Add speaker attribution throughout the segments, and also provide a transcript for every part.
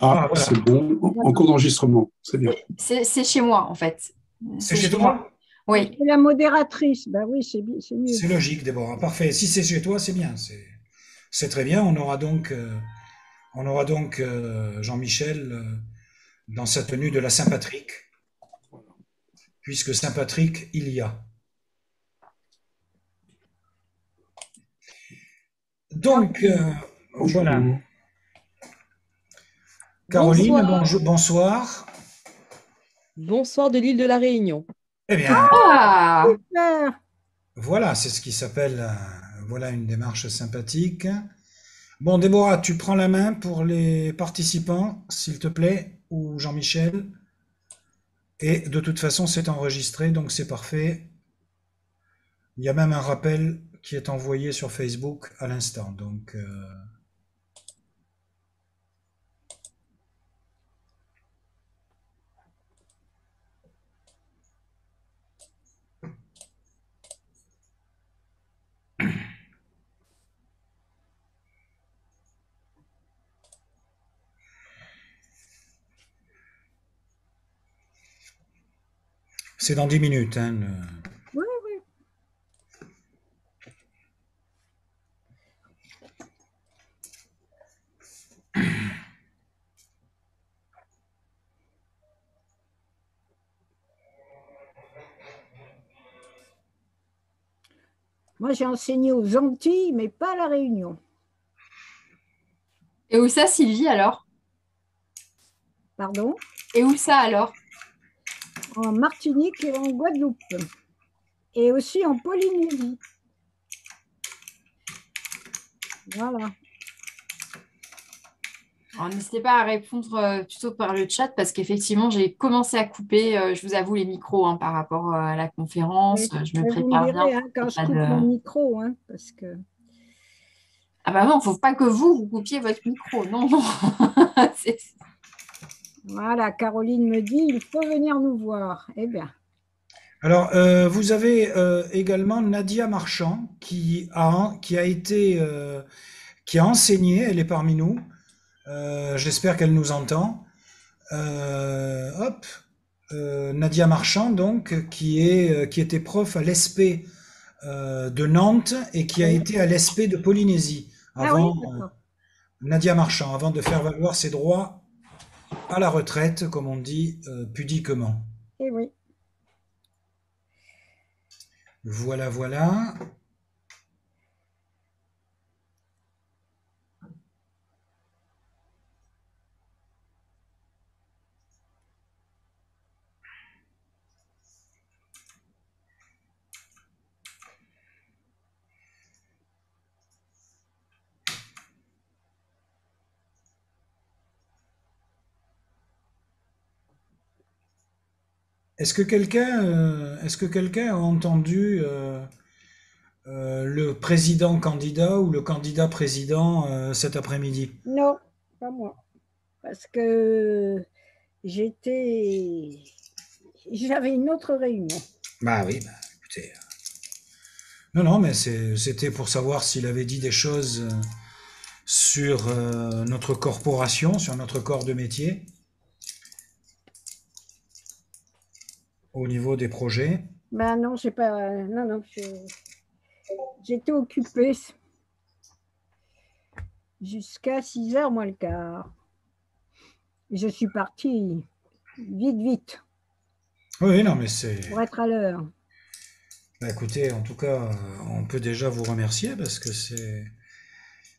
Speaker 1: Ah,
Speaker 2: Ah, voilà.
Speaker 1: c'est bon. En
Speaker 3: Voilà.
Speaker 1: cours d'enregistrement, c'est bien.
Speaker 4: C'est chez moi, en fait.
Speaker 2: C'est
Speaker 4: C'est
Speaker 2: chez
Speaker 4: chez moi.
Speaker 2: toi?
Speaker 3: Ah,
Speaker 4: Oui.
Speaker 3: c'est la modératrice. Ben oui, c'est mieux.
Speaker 2: C'est logique, Déborah. Parfait. Si c'est chez toi, c'est bien. C'est très bien. On aura donc Jean-Michel dans sa tenue de la Saint-Patrick, puisque Saint-Patrick, il y a. Donc, voilà.
Speaker 1: Bonjour.
Speaker 2: Caroline,
Speaker 5: Bonsoir.
Speaker 2: bonsoir.
Speaker 5: Bonsoir de l'île de la Réunion.
Speaker 2: Eh bien,
Speaker 4: Ah!
Speaker 3: Super.
Speaker 2: voilà, c'est ce qui s'appelle, voilà une démarche sympathique. Bon, Déborah, tu prends la main pour les participants, s'il te plaît, ou Jean-Michel. Et de toute façon, c'est enregistré, donc c'est parfait. Il y a même un rappel qui est envoyé sur Facebook à l'instant. Donc, c'est dans 10 minutes, hein,
Speaker 3: Oui, oui. Moi, j'ai enseigné aux Antilles, mais pas à La Réunion.
Speaker 4: Et où ça, Sylvie, alors?
Speaker 3: Pardon?
Speaker 4: Et où ça, alors?
Speaker 3: En Martinique et en Guadeloupe. Et aussi en Polynésie. Voilà.
Speaker 4: Alors, n'hésitez pas à répondre plutôt par le chat parce qu'effectivement, j'ai commencé à couper, je vous avoue, les micros hein, par rapport à la conférence.
Speaker 3: Oui.
Speaker 4: Je me
Speaker 3: Mais vous me
Speaker 4: prépare bien
Speaker 3: direz
Speaker 4: pour
Speaker 3: hein,
Speaker 4: qu'il
Speaker 3: quand
Speaker 4: n'y ait
Speaker 3: je
Speaker 4: pas
Speaker 3: coupe mon
Speaker 4: de...
Speaker 3: micro, hein, parce que
Speaker 4: Ah bah non, il ne faut pas que vous coupiez votre micro. Non, non. C'est-
Speaker 3: voilà, Caroline me dit, il faut venir nous voir. Eh bien,
Speaker 2: Alors, vous avez également Nadia Marchand qui a enseigné, elle est parmi nous. J'espère qu'elle nous entend. Hop, Nadia Marchand, donc, qui était prof à l'ESP de Nantes et qui a
Speaker 3: oui.
Speaker 2: été à l'ESP de Polynésie
Speaker 3: Ah oui,
Speaker 2: avant,
Speaker 3: d'accord.
Speaker 2: Nadia Marchand, avant de faire valoir ses droits à la retraite, comme on dit pudiquement.
Speaker 3: Eh oui.
Speaker 2: Voilà, voilà. Est-ce que quelqu'un a entendu le président candidat ou le candidat président cet après-midi?
Speaker 3: Non, pas moi. Parce que j'étais, j'avais une autre réunion.
Speaker 2: Bah oui, bah, écoutez. Non, non, mais c'était pour savoir s'il avait dit des choses sur notre corporation, sur notre corps de métier, au niveau des projets.
Speaker 3: Ben non, j'ai pas, non, non, j'étais occupée jusqu'à 6 heures moins le quart. Je suis partie vite, vite,
Speaker 2: Oui, oui, non, mais c'est.
Speaker 3: pour être à l'heure.
Speaker 2: Bah, écoutez, en tout cas, on peut déjà vous remercier parce que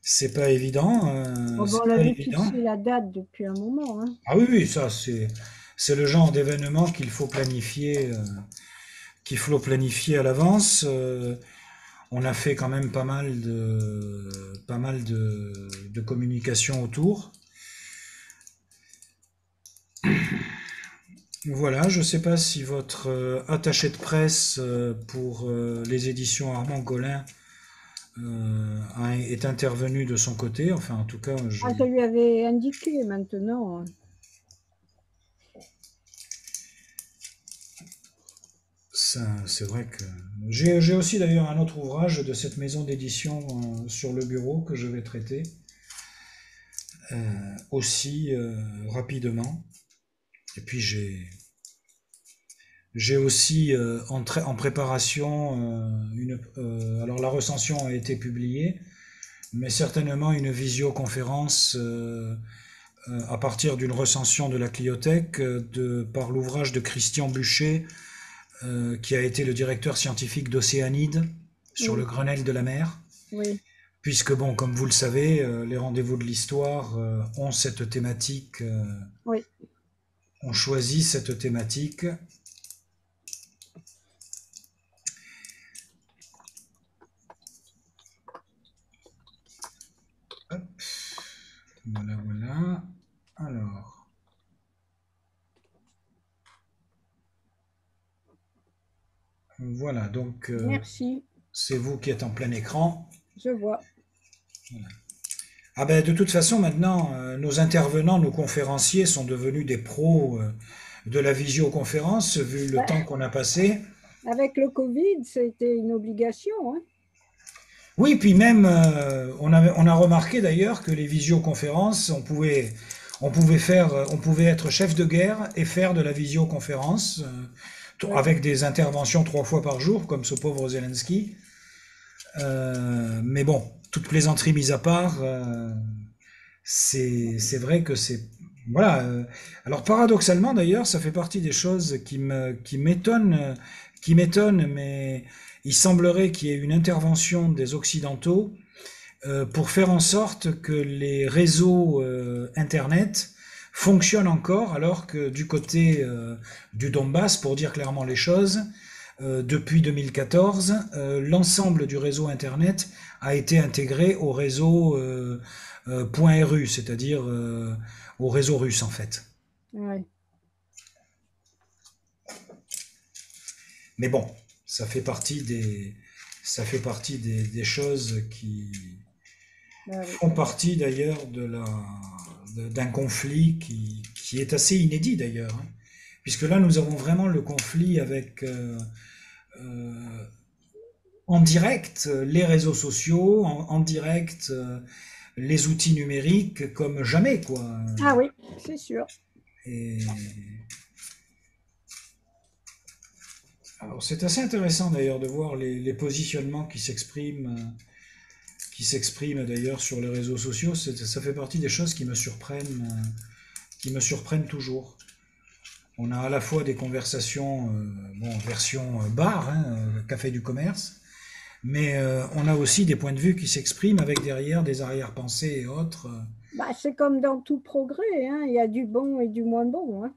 Speaker 2: c'est pas évident,
Speaker 3: Bon, ben,
Speaker 2: c'est
Speaker 3: on
Speaker 2: pas
Speaker 3: avait
Speaker 2: évident.
Speaker 3: fixé la date depuis un moment, hein.
Speaker 2: Ah oui, oui, ça c'est le genre d'événement qu'il faut planifier à l'avance. On a fait quand même pas mal de communication autour. Voilà, je ne sais pas si votre attaché de presse pour les éditions Armand Collin est intervenu de son côté. Enfin, en tout cas,
Speaker 3: Ah, je lui avais indiqué maintenant.
Speaker 2: c'est vrai que j'ai aussi d'ailleurs un autre ouvrage de cette maison d'édition sur le bureau que je vais traiter. aussi rapidement. Et puis j'ai aussi en préparation alors la recension a été publiée, mais certainement une visioconférence à partir d'une recension de la Cliothèque par l'ouvrage de Christian Buchet, qui a été le directeur scientifique d'Océanide sur
Speaker 3: Oui.
Speaker 2: le Grenelle de la mer.
Speaker 3: Oui,
Speaker 2: Puisque, bon, comme vous le savez, les rendez-vous de l'histoire ont cette thématique,
Speaker 3: oui.
Speaker 2: ont choisi cette thématique. Hop. Voilà, voilà. Alors. Voilà, donc
Speaker 3: Merci.
Speaker 2: c'est vous qui êtes en plein écran.
Speaker 3: Je vois.
Speaker 2: Ah ben, de toute façon, maintenant, nos intervenants, nos conférenciers sont devenus des pros de la visioconférence, vu le
Speaker 3: Ouais.
Speaker 2: temps qu'on a passé.
Speaker 3: Avec le Covid, c'était une obligation, hein.
Speaker 2: Oui, puis même, on a remarqué d'ailleurs que les visioconférences, on pouvait être chef de guerre et faire de la visioconférence
Speaker 3: Ouais.
Speaker 2: avec des interventions 3 fois par jour, comme ce pauvre Zelensky. Mais bon, toute plaisanterie mise à part, c'est vrai que c'est voilà. Alors paradoxalement d'ailleurs, ça fait partie des choses qui m'étonnent, mais il semblerait qu'il y ait une intervention des Occidentaux pour faire en sorte que les réseaux Internet fonctionnent encore, alors que du côté du Donbass, pour dire clairement les choses, depuis 2014, l'ensemble du réseau Internet a été intégré au réseau .ru, c'est-à-dire au réseau russe en fait.
Speaker 3: Ouais.
Speaker 2: Mais bon, ça fait partie des choses qui
Speaker 3: Bah oui.
Speaker 2: font partie d'ailleurs d'un conflit qui est assez inédit d'ailleurs, hein. Puisque là nous avons vraiment le conflit avec en direct les réseaux sociaux, en direct les outils numériques comme jamais quoi.
Speaker 3: Ah oui, c'est sûr.
Speaker 2: Et alors c'est assez intéressant d'ailleurs de voir les positionnements qui s'expriment d'ailleurs sur les réseaux sociaux. Ça fait partie des choses qui me surprennent toujours. On a à la fois des conversations, bon, version bar, hein, café du commerce, mais on a aussi des points de vue qui s'expriment avec derrière des arrière-pensées et autres.
Speaker 3: Bah, c'est comme dans tout progrès, hein. Il y a du bon et du moins bon, hein.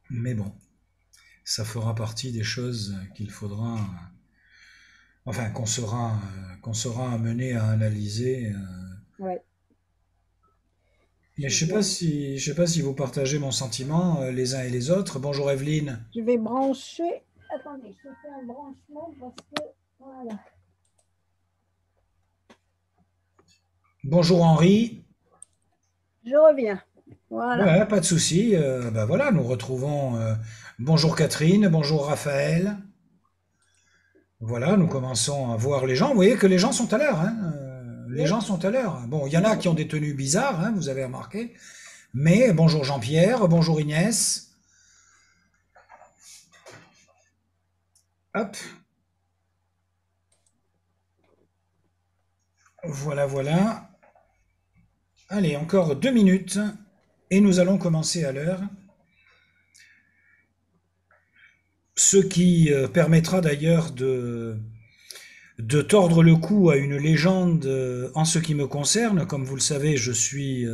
Speaker 2: Mais bon, ça fera partie des choses qu'il faudra, enfin qu'on sera amené à analyser.
Speaker 3: Ouais.
Speaker 2: Mais
Speaker 3: C'est bien.
Speaker 2: je sais pas si vous partagez mon sentiment les uns et les autres. Bonjour Evelyne.
Speaker 3: Je vais brancher. Attendez, je fais un branchement parce que voilà.
Speaker 2: Bonjour Henri.
Speaker 3: Je reviens. Voilà.
Speaker 2: Ouais, pas de souci. Ben voilà, nous retrouvons. Bonjour Catherine. Bonjour Raphaël. Voilà, nous commençons à voir les gens. Vous voyez que les gens sont à l'heure, hein. Les
Speaker 3: Oui.
Speaker 2: gens sont à l'heure. Bon, il y en a qui ont des tenues bizarres, hein, vous avez remarqué. Mais bonjour Jean-Pierre, bonjour Inès. Hop. Voilà, voilà. Allez, encore 2 minutes et nous allons commencer à l'heure. Ce qui permettra d'ailleurs de tordre le cou à une légende en ce qui me concerne. Comme vous le savez, je suis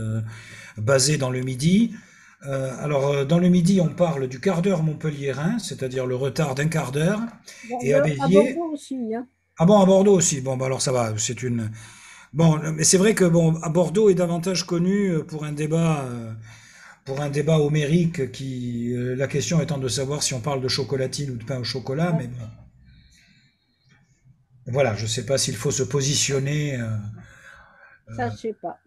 Speaker 2: basé dans le Midi. Alors, dans le Midi, on parle du quart d'heure montpelliérain, c'est-à-dire le retard d'1 quart d'heure.
Speaker 3: Bon,
Speaker 2: Et à
Speaker 3: à
Speaker 2: Béziers...
Speaker 3: Bordeaux aussi, hein.
Speaker 2: Ah bon, à Bordeaux aussi. Bon, bah alors ça va, c'est une... Bon, mais c'est vrai que bon, à Bordeaux est davantage connu pour un débat homérique qui, la question étant de savoir si on parle de chocolatine ou de pain au chocolat,
Speaker 3: Ouais.
Speaker 2: mais bon. Voilà, je ne sais pas s'il faut se positionner.
Speaker 3: Ça, je sais pas.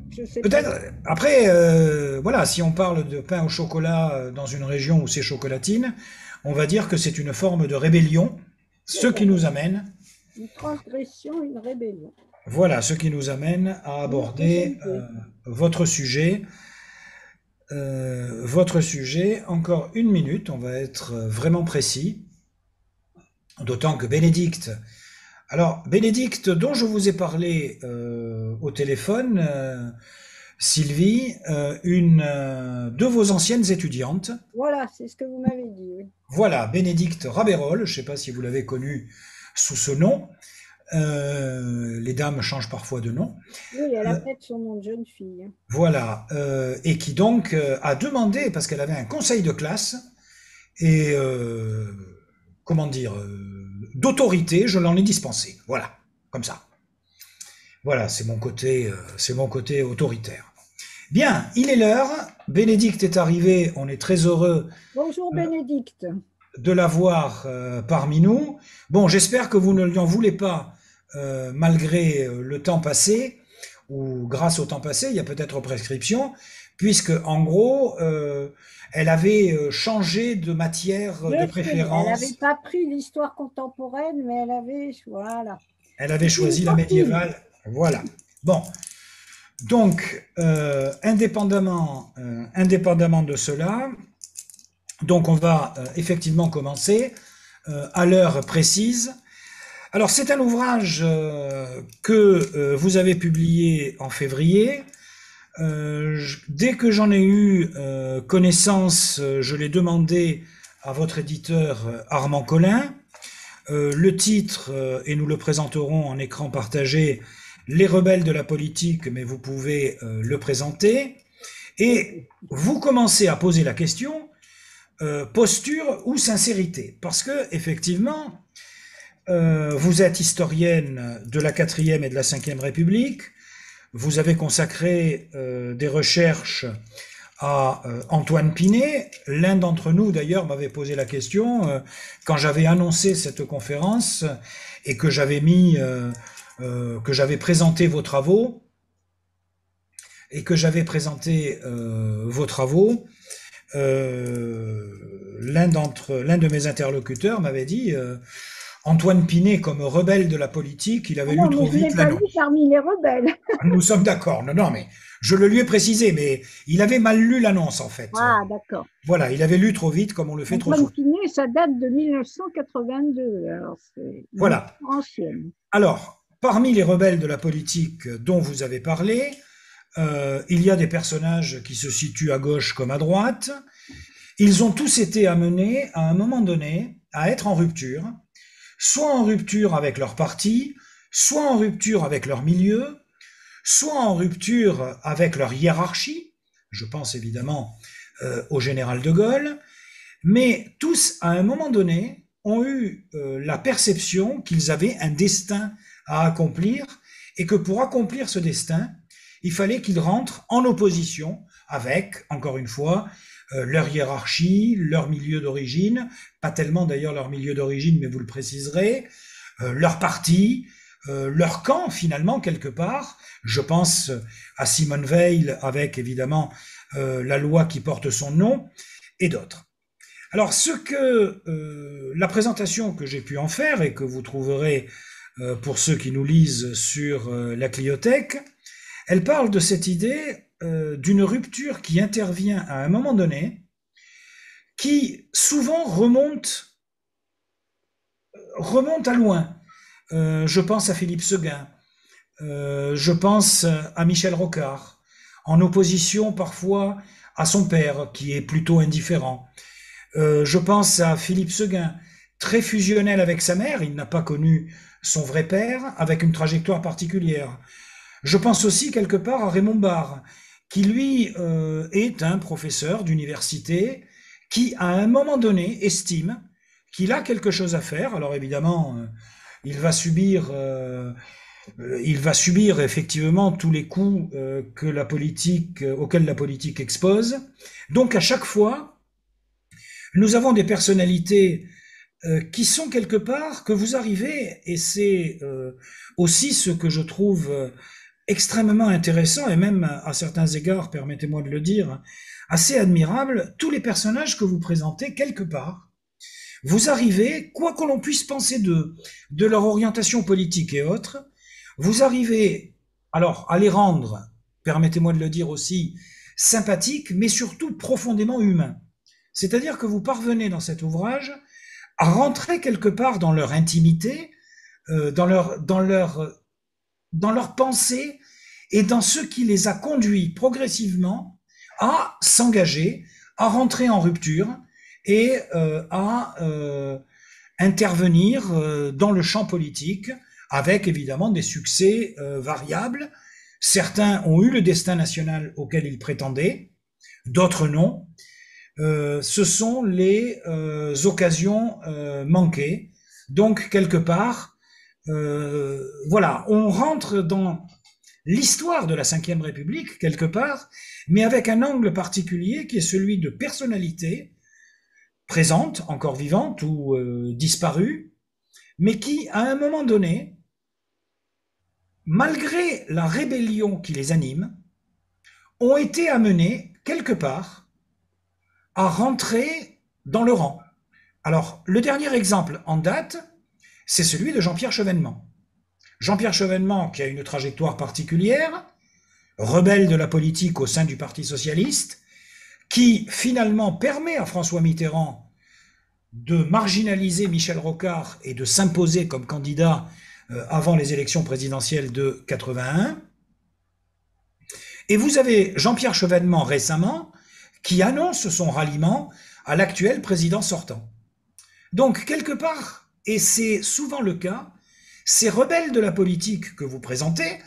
Speaker 3: Je sais pas.
Speaker 2: Peut-être. Après, voilà, si on parle de pain au chocolat dans une région où c'est chocolatine, on va dire que c'est une forme de rébellion, ce qui nous amène
Speaker 3: Une transgression, une rébellion.
Speaker 2: Voilà, ce qui nous amène à aborder votre sujet. Encore une minute, on va être vraiment précis. D'autant que Bénédicte, alors Bénédicte dont je vous ai parlé au téléphone, Sylvie, une de vos anciennes étudiantes.
Speaker 3: Voilà, c'est ce que vous m'avez dit, oui.
Speaker 2: Voilà, Bénédicte Rabérol, je ne sais pas si vous l'avez connue sous ce nom. Les dames changent parfois de nom.
Speaker 3: Oui, elle a peut-être son nom de jeune fille.
Speaker 2: Voilà, et qui donc a demandé, parce qu'elle avait un conseil de classe, et comment dire, d'autorité, je l'en ai dispensé. Voilà, comme ça. Voilà, c'est mon côté autoritaire. Bien, il est l'heure. Bénédicte est arrivée. On est très heureux.
Speaker 3: Bonjour Bénédicte.
Speaker 2: De l'avoir parmi nous. Bon, j'espère que vous ne lui en voulez pas, malgré le temps passé, ou grâce au temps passé, il y a peut-être prescription, puisque en gros, elle avait changé de matière de préférence.
Speaker 3: Elle n'avait pas pris l'histoire contemporaine, mais elle avait, voilà.
Speaker 2: Elle avait choisi la médiévale. Voilà. Bon. Donc, indépendamment de cela, donc on va effectivement commencer à l'heure précise. Alors, c'est un ouvrage que vous avez publié en février. Dès que j'en ai eu connaissance, je l'ai demandé à votre éditeur Armand Collin. Le titre, et nous le présenterons en écran partagé, Les rebelles de la politique, mais vous pouvez le présenter. Et vous commencez à poser la question, posture ou sincérité? Parce que, effectivement, vous êtes historienne de la 4e et de la 5e République. Vous avez consacré des recherches à Antoine Pinet. L'un d'entre nous, d'ailleurs, m'avait posé la question quand j'avais annoncé cette conférence et que j'avais présenté vos travaux. L'un de mes interlocuteurs m'avait dit Antoine Pinet comme rebelle de la politique, il avait lu trop vite
Speaker 3: l'annonce. Je l'ai pas lu parmi les rebelles.
Speaker 2: Nous sommes d'accord. Non, mais je le lui ai précisé, mais il avait mal lu l'annonce en fait.
Speaker 3: Ah, d'accord.
Speaker 2: Voilà, il avait lu trop vite comme on le fait trop souvent.
Speaker 3: Antoine Pinet, ça date de 1982, alors c'est
Speaker 2: voilà.
Speaker 3: Ancienne.
Speaker 2: Alors, parmi les rebelles de la politique dont vous avez parlé, il y a des personnages qui se situent à gauche comme à droite. Ils ont tous été amenés, à un moment donné, à être en rupture, soit en rupture avec leur parti, soit en rupture avec leur milieu, soit en rupture avec leur hiérarchie. Je pense évidemment au général de Gaulle. Mais tous, à un moment donné, ont eu la perception qu'ils avaient un destin à accomplir et que pour accomplir ce destin, il fallait qu'ils rentrent en opposition avec, encore une fois, leur hiérarchie, leur milieu d'origine, pas tellement d'ailleurs leur milieu d'origine, mais vous le préciserez, leur parti, leur camp finalement quelque part. Je pense à Simone Veil avec évidemment la loi qui porte son nom et d'autres. Alors la présentation que j'ai pu en faire et que vous trouverez pour ceux qui nous lisent sur la Cliothèque, elle parle de cette idée d'une rupture qui intervient à un moment donné, qui souvent remonte à loin. Je pense à Philippe Séguin, je pense à Michel Rocard, en opposition parfois à son père, qui est plutôt indifférent. Je pense à Philippe Séguin, très fusionnel avec sa mère, il n'a pas connu son vrai père, avec une trajectoire particulière. Je pense aussi quelque part à Raymond Barre, qui lui est un professeur d'université qui, à un moment donné, estime qu'il a quelque chose à faire. Alors évidemment, il va subir effectivement tous les coups auxquels la politique expose. Donc à chaque fois, nous avons des personnalités qui sont quelque part, que vous arrivez, et c'est aussi ce que je trouve extrêmement intéressant, et même à certains égards, permettez-moi de le dire, assez admirable, tous les personnages que vous présentez, quelque part, vous arrivez, quoi que l'on puisse penser de leur orientation politique et autres, vous arrivez alors à les rendre, permettez-moi de le dire aussi, sympathiques, mais surtout profondément humains. C'est-à-dire que vous parvenez dans cet ouvrage à rentrer quelque part dans leur intimité, dans leur pensée et dans ce qui les a conduits progressivement à s'engager, à rentrer en rupture et à intervenir dans le champ politique avec évidemment des succès variables. Certains ont eu le destin national auquel ils prétendaient, d'autres non. Ce sont les occasions manquées. Donc, quelque part, voilà, on rentre dans l'histoire de la Ve République, quelque part, mais avec un angle particulier qui est celui de personnalités présentes, encore vivantes ou disparues, mais qui, à un moment donné, malgré la rébellion qui les anime, ont été amenés, quelque part, à rentrer dans le rang. Alors, le dernier exemple en date, c'est celui de Jean-Pierre Chevènement. Jean-Pierre Chevènement, qui a une trajectoire particulière, rebelle de la politique au sein du Parti socialiste, qui finalement permet à François Mitterrand de marginaliser Michel Rocard et de s'imposer comme candidat avant les élections présidentielles de 81. Et vous avez Jean-Pierre Chevènement récemment qui annonce son ralliement à l'actuel président sortant. Donc, quelque part, et c'est souvent le cas, ces rebelles de la politique que vous présentez,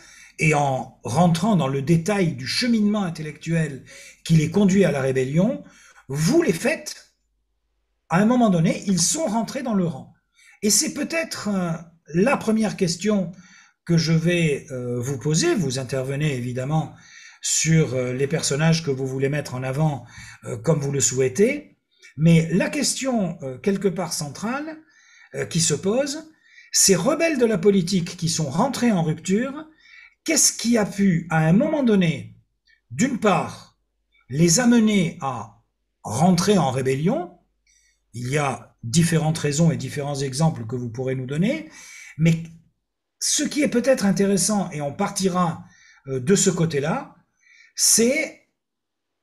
Speaker 2: et en rentrant dans le détail du cheminement intellectuel qui les conduit à la rébellion, vous les faites, à un moment donné, ils sont rentrés dans le rang. Et c'est peut-être la première question que je vais vous poser. Vous intervenez évidemment sur les personnages que vous voulez mettre en avant comme vous le souhaitez, mais la question quelque part centrale qui se pose, ces rebelles de la politique qui sont rentrés en rupture, qu'est-ce qui a pu, à un moment donné, d'une part, les amener à rentrer en rébellion? Il y a différentes raisons et différents exemples que vous pourrez nous donner, mais ce qui est peut-être intéressant, et on partira de ce côté-là, c'est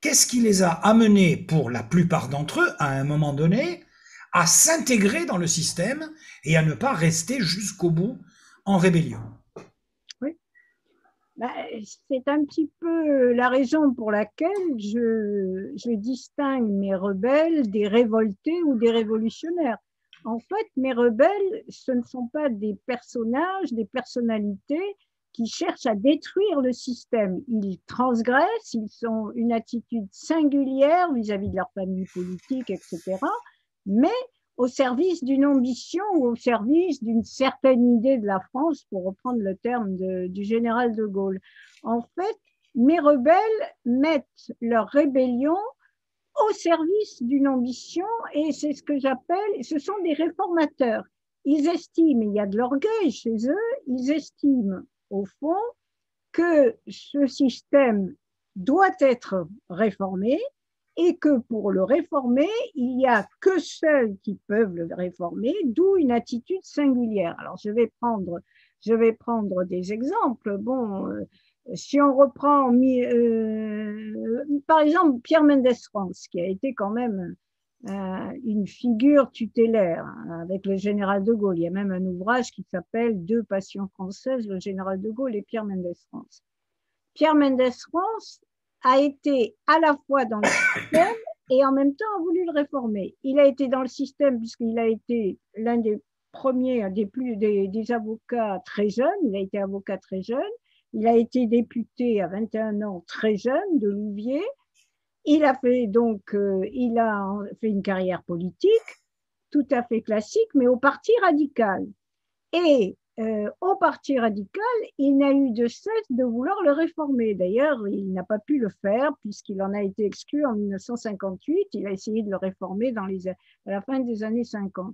Speaker 2: qu'est-ce qui les a amenés, pour la plupart d'entre eux, à un moment donné, à s'intégrer dans le système et à ne pas rester jusqu'au bout en rébellion.
Speaker 3: Oui. Ben, c'est un petit peu la raison pour laquelle je distingue mes rebelles des révoltés ou des révolutionnaires. En fait, mes rebelles, ce ne sont pas des personnages, des personnalités qui cherchent à détruire le système. Ils transgressent, ils ont une attitude singulière vis-à-vis de leur famille politique, etc., mais au service d'une ambition ou au service d'une certaine idée de la France, pour reprendre le terme du général de Gaulle. En fait, mes rebelles mettent leur rébellion au service d'une ambition, et c'est ce que j'appelle, ce sont des réformateurs. Ils estiment, il y a de l'orgueil chez eux, ils estiment au fond que ce système doit être réformé et que pour le réformer, il n'y a que ceux qui peuvent le réformer, d'où une attitude singulière. Alors, je vais prendre des exemples. Bon, si on reprend, par exemple, Pierre Mendès France, qui a été quand même une figure tutélaire avec le général de Gaulle. Il y a même un ouvrage qui s'appelle « Deux passions françaises, le général de Gaulle et Pierre Mendès France ». Pierre Mendès France a été à la fois dans le système et en même temps a voulu le réformer. Il a été dans le système puisqu'il a été l'un des premiers, des avocats très jeunes. Il a été avocat très jeune. Il a été député à 21 ans très jeune de Louviers. Il a fait une carrière politique tout à fait classique, mais au Parti radical. Et au Parti radical, il n'a eu de cesse de vouloir le réformer. D'ailleurs, il n'a pas pu le faire puisqu'il en a été exclu en 1958. Il a essayé de le réformer à la fin des années 50.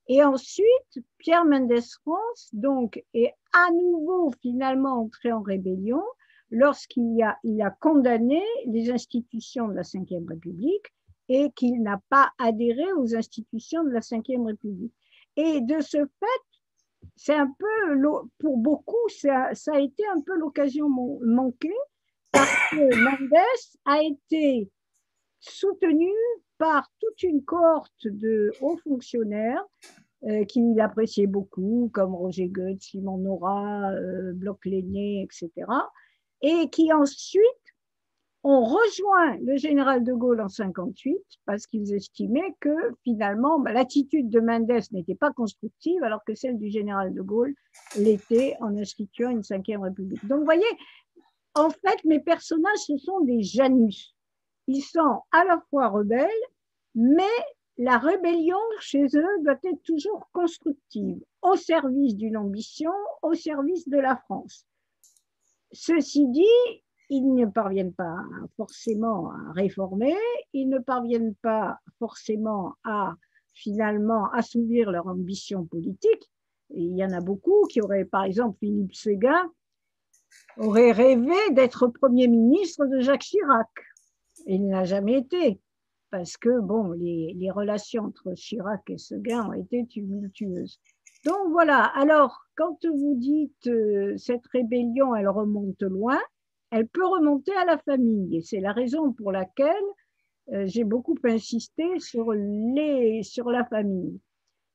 Speaker 3: Et ensuite, Pierre Mendès France donc, est à nouveau finalement entré en rébellion lorsqu'il a condamné les institutions de la Ve République et qu'il n'a pas adhéré aux institutions de la Ve République. Et de ce fait, c'est un peu, pour beaucoup, ça a été un peu l'occasion manquée parce que Mendes a été soutenu par toute une cohorte de hauts fonctionnaires qu'il appréciait beaucoup, comme Roger Goetz, Simon Nora, Bloch-Léné, etc., et qui ensuite ont rejoint le général de Gaulle en 1958 parce qu'ils estimaient que finalement l'attitude de Mendes n'était pas constructive alors que celle du général de Gaulle l'était en instituant une Ve République. Donc vous voyez, en fait, mes personnages, ce sont des Janus. Ils sont à la fois rebelles, mais la rébellion chez eux doit être toujours constructive, au service d'une ambition, au service de la France. Ceci dit, ils ne parviennent pas forcément à réformer, ils ne parviennent pas forcément à finalement assouvir leur ambition politique. Et il y en a beaucoup qui auraient, par exemple, Philippe Séguin aurait rêvé d'être Premier ministre de Jacques Chirac. Il n'a jamais été, parce que bon, les relations entre Chirac et Séguin ont été tumultueuses. Donc voilà, alors quand vous dites cette rébellion, elle remonte loin, elle peut remonter à la famille. Et c'est la raison pour laquelle j'ai beaucoup insisté sur la famille.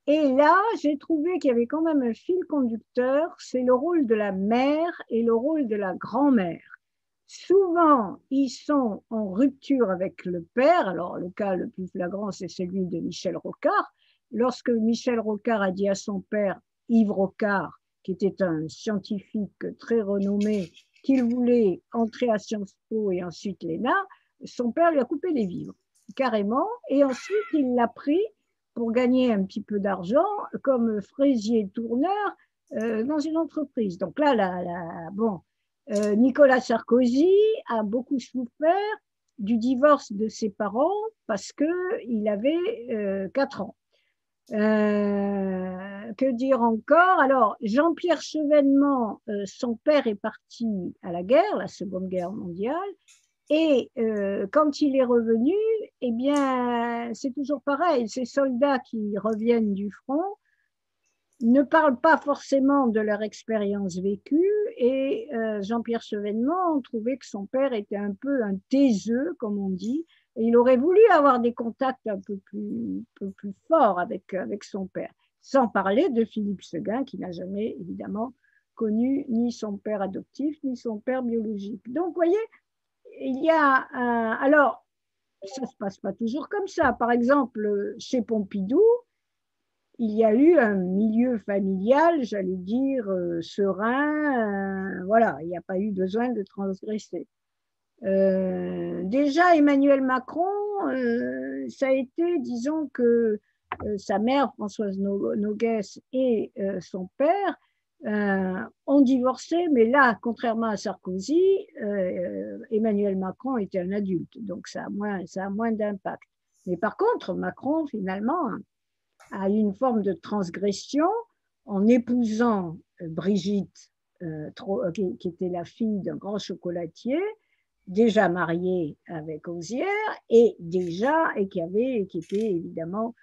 Speaker 3: Et là, j'ai trouvé qu'il y avait quand même un fil conducteur, c'est le rôle de la mère et le rôle de la grand-mère. Souvent, ils sont en rupture avec le père. Alors, le cas le plus flagrant, c'est celui de Michel Rocard. Lorsque Michel Rocard a dit à son père, Yves Rocard, qui était un scientifique très renommé, qu'il voulait entrer à Sciences Po et ensuite l'ENA, son père lui a coupé les vivres, carrément, et ensuite il l'a pris pour gagner un petit peu d'argent comme fraisier-tourneur dans une entreprise. Donc là, bon, Nicolas Sarkozy a beaucoup souffert du divorce de ses parents parce qu'il avait 4 ans. Que dire encore? Alors, Jean-Pierre Chevènement, son père est parti à la guerre, la Seconde Guerre mondiale, et quand il est revenu, eh bien, c'est toujours pareil. Ces soldats qui reviennent du front ne parlent pas forcément de leur expérience vécue, et Jean-Pierre Chevènement trouvait que son père était un peu un taiseux, comme on dit, et il aurait voulu avoir des contacts un peu plus forts avec son père. Sans parler de Philippe Séguin, qui n'a jamais, évidemment, connu ni son père adoptif, ni son père biologique. Donc, vous voyez, il y a alors, ça ne se passe pas toujours comme ça. Par exemple, chez Pompidou, il y a eu un milieu familial, j'allais dire, serein. Voilà, il n'y a pas eu besoin de transgresser. Déjà, Emmanuel Macron, ça a été, disons que sa mère, Françoise Noguès, et son père ont divorcé, mais là, contrairement à Sarkozy, Emmanuel Macron était un adulte, donc ça a moins d'impact. Mais par contre, Macron, finalement, a eu une forme de transgression en épousant Brigitte, qui était la fille d'un grand chocolatier, déjà mariée avec Osière, et qui était évidemment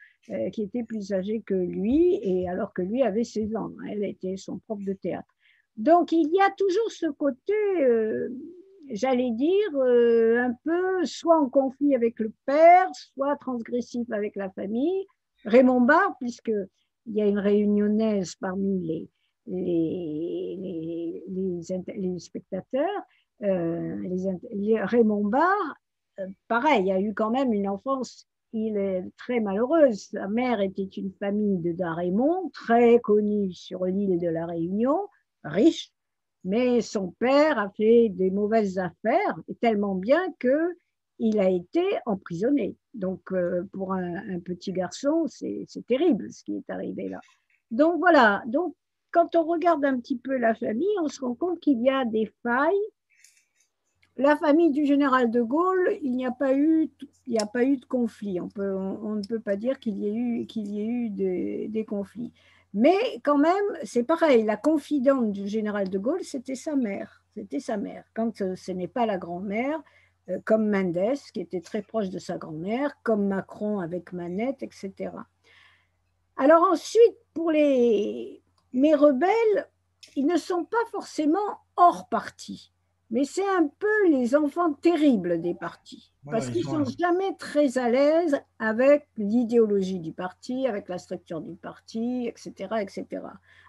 Speaker 3: qui était plus âgée que lui, et alors que lui avait 16 ans. Elle était son prof de théâtre. Donc, il y a toujours ce côté, j'allais dire, un peu soit en conflit avec le père, soit transgressif avec la famille. Raymond Barre, puisqu'il y a une réunionnaise parmi les spectateurs, Raymond Barre, pareil, il y a eu quand même une enfance très malheureuse. Sa mère était une famille de Darémont, très connue sur l'île de la Réunion, riche, mais son père a fait des mauvaises affaires, et tellement bien qu'il a été emprisonné. Donc, pour un petit garçon, c'est terrible ce qui est arrivé là. Donc, voilà. Donc, quand on regarde un petit peu la famille, on se rend compte qu'il y a des failles. La famille du général de Gaulle, il n'y a pas eu de conflit. On ne peut pas dire qu'il y ait eu des conflits. Mais quand même, c'est pareil, la confidente du général de Gaulle, c'était sa mère. Quand ce n'est pas la grand-mère, comme Mendes, qui était très proche de sa grand-mère, comme Macron avec Manette, etc. Alors ensuite, mes rebelles, ils ne sont pas forcément hors parti, mais c'est un peu les enfants terribles des partis,
Speaker 2: Voilà,
Speaker 3: parce
Speaker 2: ils
Speaker 3: qu'ils
Speaker 2: sont
Speaker 3: ne sont jamais très à l'aise avec l'idéologie du parti, avec la structure du parti, etc., etc.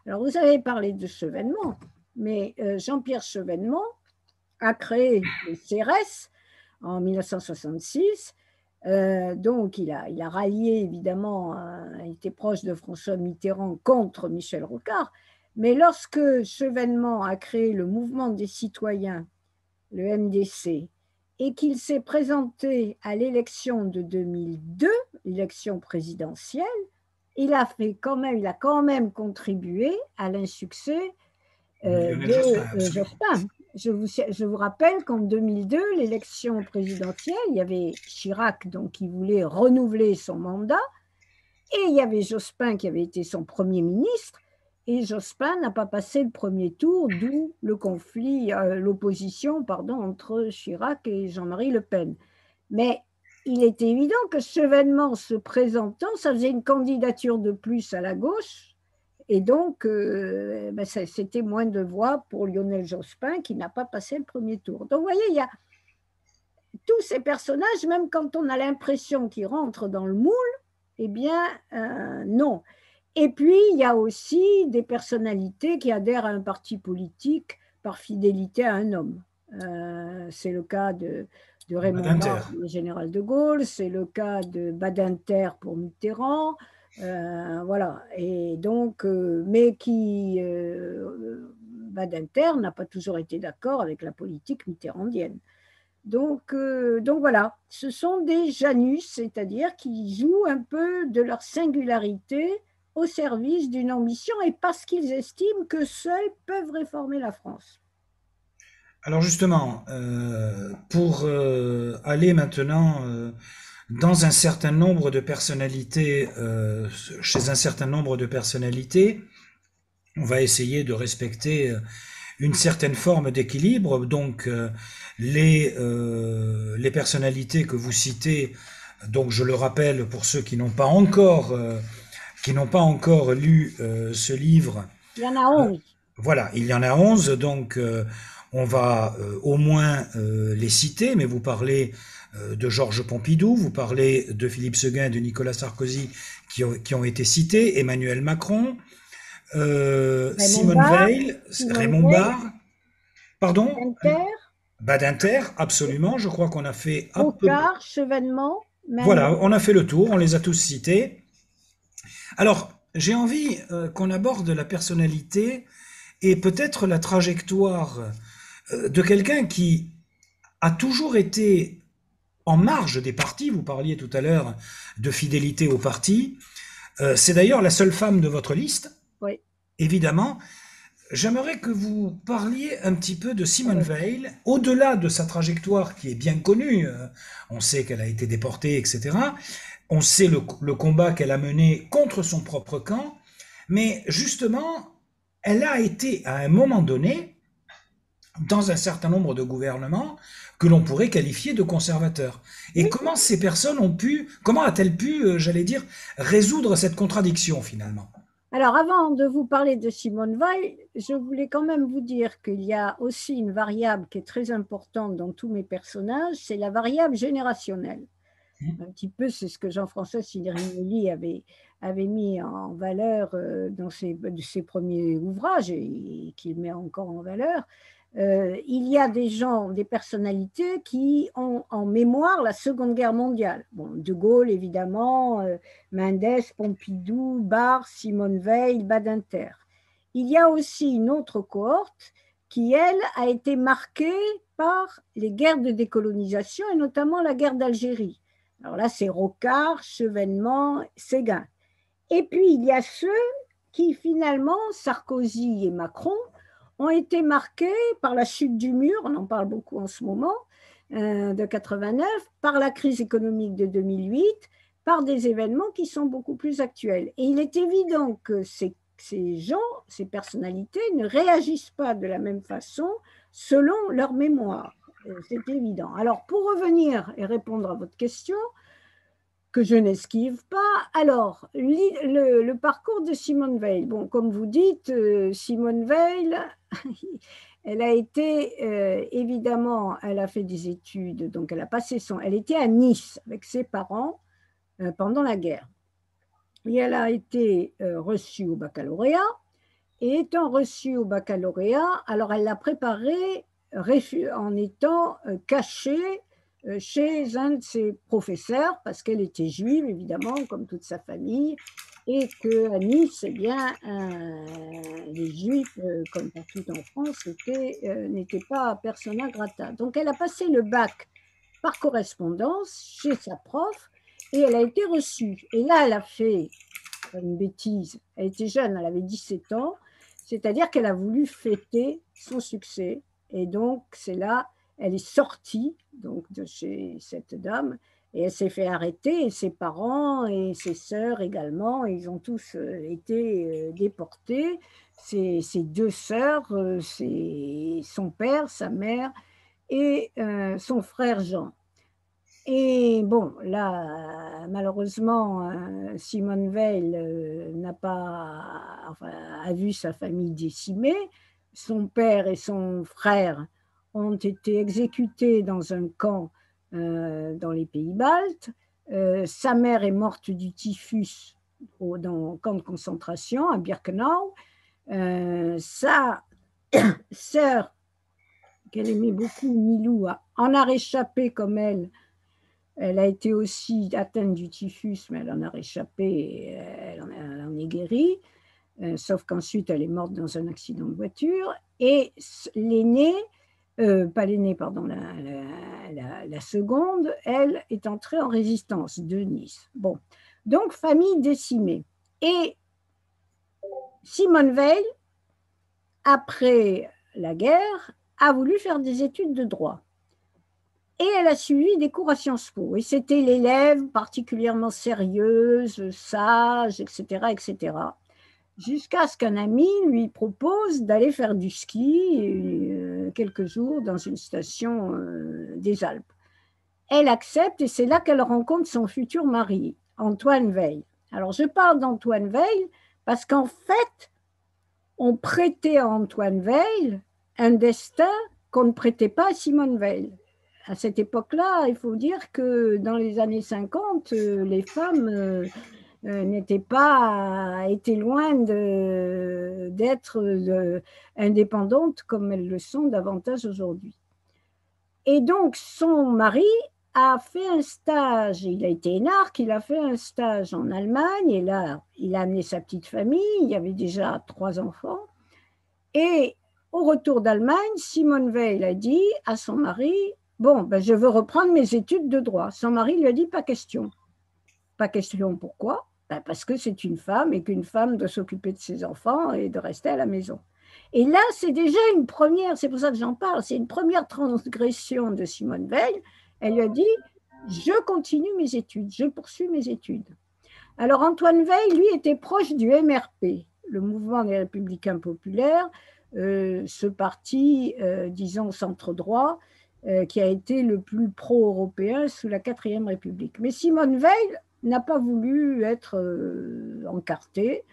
Speaker 3: Alors vous avez parlé de Chevènement, mais Jean-Pierre Chevènement a créé le CRS en 1966. Donc, il a rallié, évidemment, il était proche de François Mitterrand contre Michel Rocard. Mais lorsque Chevènement a créé le mouvement des citoyens, le MDC, et qu'il s'est présenté à l'élection de 2002, l'élection présidentielle, il a quand même contribué à l'insuccès de Jospin. Je vous rappelle qu'en 2002, l'élection présidentielle, il y avait Chirac donc, qui voulait renouveler son mandat et il y avait Jospin qui avait été son Premier ministre et Jospin n'a pas passé le premier tour, d'où le conflit, l'opposition entre Chirac et Jean-Marie Le Pen. Mais il est évident que Chevènement se présentant, ça faisait une candidature de plus à la gauche. Et donc, c'était moins de voix pour Lionel Jospin qui n'a pas passé le premier tour. Donc, vous voyez, il y a tous ces personnages, même quand on a l'impression qu'ils rentrent dans le moule, eh bien, non. Et puis, il y a aussi des personnalités qui adhèrent à un parti politique par fidélité à un homme. C'est le cas de Raymond Barre, le général de Gaulle, c'est le cas de Badinter pour Mitterrand. Voilà, et donc, Badinter n'a pas toujours été d'accord avec la politique mitterrandienne. Donc voilà, ce sont des Janus, c'est-à-dire qui jouent un peu de leur singularité au service d'une ambition et parce qu'ils estiment que seuls peuvent réformer la France.
Speaker 2: Alors justement, pour aller maintenant dans un certain nombre de personnalités, chez un certain nombre de personnalités, on va essayer de respecter une certaine forme d'équilibre. Donc les personnalités que vous citez, donc je le rappelle pour ceux qui n'ont pas encore lu ce livre.
Speaker 3: Il y en a 11.
Speaker 2: Voilà, il y en a 11, donc on va au moins les citer, mais vous parlez de Georges Pompidou, vous parlez de Philippe Séguin, de Nicolas Sarkozy qui ont été cités, Emmanuel Macron, Simone Veil, Raymond Barre, pardon, Badinter, absolument, je crois qu'on a fait un peu...
Speaker 3: Rocard, Chevènement.
Speaker 2: Voilà, on a fait le tour, on les a tous cités. Alors, j'ai envie qu'on aborde la personnalité et peut-être la trajectoire de quelqu'un qui a toujours été en marge des partis. Vous parliez tout à l'heure de fidélité au parti. C'est d'ailleurs la seule femme de votre liste.
Speaker 3: Oui.
Speaker 2: Évidemment. J'aimerais que vous parliez un petit peu de Simone Veil, au-delà de sa trajectoire qui est bien connue. On sait qu'elle a été déportée, etc. On sait le combat qu'elle a mené contre son propre camp. Mais justement, elle a été, à un moment donné, dans un certain nombre de gouvernements que l'on pourrait qualifier de conservateurs. Et comment ces personnes comment a-t-elle pu, j'allais dire, résoudre cette contradiction finalement ?
Speaker 3: Alors, avant de vous parler de Simone Veil, je voulais quand même vous dire qu'il y a aussi une variable qui est très importante dans tous mes personnages, c'est la variable générationnelle. Un petit peu, c'est ce que Jean-François Sirinelli avait mis en valeur dans ses premiers ouvrages et qu'il met encore en valeur. Il y a des personnalités qui ont en mémoire la Seconde Guerre mondiale. Bon, De Gaulle, évidemment, Mendes, Pompidou, Barre, Simone Veil, Badinter. Il y a aussi une autre cohorte qui, elle, a été marquée par les guerres de décolonisation et notamment la guerre d'Algérie. Alors là, c'est Rocard, Chevènement, Séguin. Et puis, il y a ceux qui, finalement, Sarkozy et Macron, ont été marqués par la chute du mur, on en parle beaucoup en ce moment, de 89, par la crise économique de 2008, par des événements qui sont beaucoup plus actuels. Et il est évident que ces gens, ces personnalités ne réagissent pas de la même façon selon leur mémoire. c'est évident. Alors, pour revenir et répondre à votre question, que je n'esquive pas, alors, le parcours de Simone Veil, bon, comme vous dites, Simone Veil, elle a été, évidemment, elle a fait des études, donc elle était à Nice avec ses parents pendant la guerre. Et elle a été reçue au baccalauréat. Et étant reçue au baccalauréat, alors elle l'a préparé en étant cachée chez un de ses professeurs, parce qu'elle était juive, évidemment, comme toute sa famille, et qu'à Nice, eh bien, les juifs, comme partout en France, n'étaient pas persona grata. Donc elle a passé le bac par correspondance chez sa prof, et elle a été reçue. Et là, elle a fait une bêtise. Elle était jeune, elle avait 17 ans, c'est-à-dire qu'elle a voulu fêter son succès. Et donc, c'est là, elle est sortie donc, de chez cette dame et elle s'est fait arrêter. Et ses parents et ses sœurs également, ils ont tous été déportés. Ses deux sœurs, son père, sa mère et son frère Jean. Et bon, là, malheureusement, Simone Veil a vu sa famille décimée. Son père et son frère ont été exécutés dans un camp dans les pays baltes. Sa mère est morte du typhus dans un camp de concentration à Birkenau. Sa sœur, qu'elle aimait beaucoup, Milou, en a réchappé comme elle. Elle a été aussi atteinte du typhus, mais elle en a réchappé et elle en est guérie. Sauf qu'ensuite, elle est morte dans un accident de voiture. Et l'aînée, pas l'aînée, pardon, la seconde, elle est entrée en résistance de Nice. Bon, donc famille décimée. Et Simone Veil, après la guerre, a voulu faire des études de droit. Et elle a suivi des cours à Sciences Po. Et c'était l'élève particulièrement sérieuse, sage, etc., etc. Jusqu'à ce qu'un ami lui propose d'aller faire du ski quelques jours dans une station des Alpes. Elle accepte et c'est là qu'elle rencontre son futur mari, Antoine Veil. Alors, je parle d'Antoine Veil parce qu'en fait, on prêtait à Antoine Veil un destin qu'on ne prêtait pas à Simone Veil. À cette époque-là, il faut dire que dans les années 50, les femmes étaient loin d'être indépendantes comme elles le sont davantage aujourd'hui. Et donc, son mari a fait un stage, il a été énarque, il a fait un stage en Allemagne, et là, il a amené sa petite famille, il y avait déjà 3 enfants, et au retour d'Allemagne, Simone Veil a dit à son mari, bon, ben, je veux reprendre mes études de droit. Son mari lui a dit, pas question. Pas question, pourquoi? Ben, parce que c'est une femme et qu'une femme doit s'occuper de ses enfants et de rester à la maison. Et là, c'est déjà une première, c'est pour ça que j'en parle, c'est une première transgression de Simone Veil. Elle lui a dit, je continue mes études, je poursuis mes études. Alors Antoine Veil, lui, était proche du MRP, le mouvement des Républicains populaires, ce parti, disons, centre-droit, qui a été le plus pro-européen sous la 4e République. Mais Simone Veil n'a pas voulu être encartée.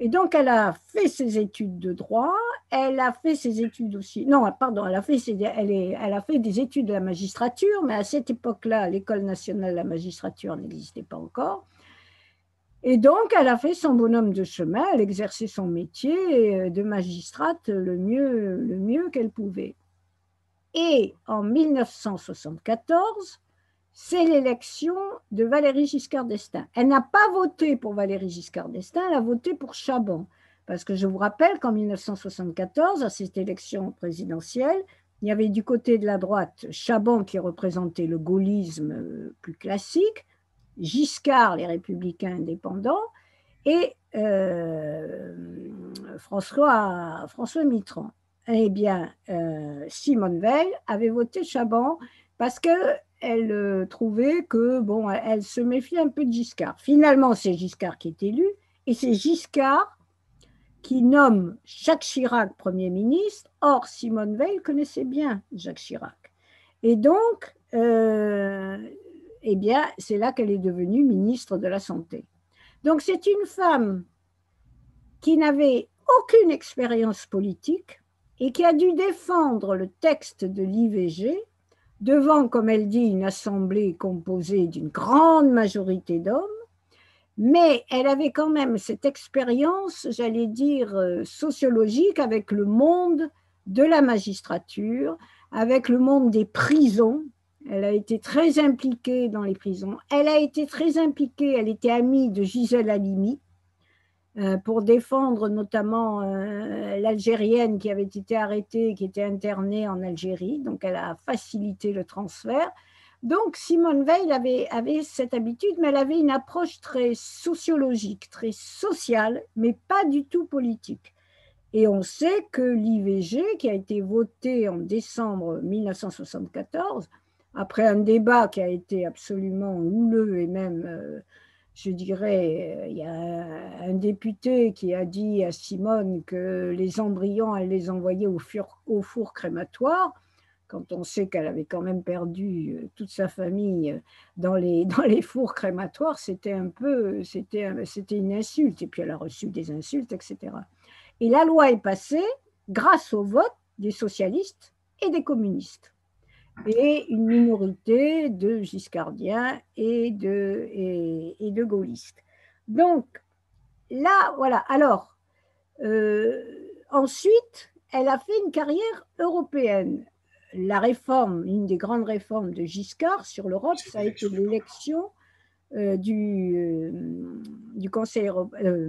Speaker 3: Et donc, elle a fait ses études de droit, elle a fait ses études aussi, non, pardon, elle a fait des études de la magistrature, mais à cette époque-là, l'École nationale de la magistrature n'existait pas encore. Et donc, elle a fait son bonhomme de chemin, elle exerçait son métier de magistrate le mieux qu'elle pouvait. Et en 1974, c'est l'élection de Valéry Giscard d'Estaing. Elle n'a pas voté pour Valéry Giscard d'Estaing, elle a voté pour Chaban. Parce que je vous rappelle qu'en 1974, à cette élection présidentielle, il y avait du côté de la droite Chaban qui représentait le gaullisme plus classique, Giscard, les républicains indépendants, et François Mitterrand. Eh bien, Simone Veil avait voté Chaban parce qu'elle trouvait que, bon, elle se méfiait un peu de Giscard. Finalement, c'est Giscard qui est élu, et c'est Giscard qui nomme Jacques Chirac Premier ministre. Or, Simone Veil connaissait bien Jacques Chirac. Et donc, eh bien, c'est là qu'elle est devenue ministre de la Santé. Donc, c'est une femme qui n'avait aucune expérience politique et qui a dû défendre le texte de l'IVG devant, comme elle dit, une assemblée composée d'une grande majorité d'hommes, mais elle avait quand même cette expérience, j'allais dire, sociologique avec le monde de la magistrature, avec le monde des prisons. Elle a été très impliquée dans les prisons. Elle a été très impliquée, elle était amie de Gisèle Halimi, pour défendre notamment l'Algérienne qui avait été arrêtée, qui était internée en Algérie. Donc, elle a facilité le transfert. Donc, Simone Veil avait cette habitude, mais elle avait une approche très sociologique, très sociale, mais pas du tout politique. Et on sait que l'IVG, qui a été votée en décembre 1974, après un débat qui a été absolument houleux et même je dirais, il y a un député qui a dit à Simone que les embryons, elle les envoyait au four crématoire, quand on sait qu'elle avait quand même perdu toute sa famille dans les fours crématoires, c'était une insulte. Et puis elle a reçu des insultes, etc. Et la loi est passée grâce au vote des socialistes et des communistes, et une minorité de giscardiens et de gaullistes. Donc, là, voilà. Alors, ensuite, elle a fait une carrière européenne. La réforme, une des grandes réformes de Giscard sur l'Europe, ça a été l'élection du Conseil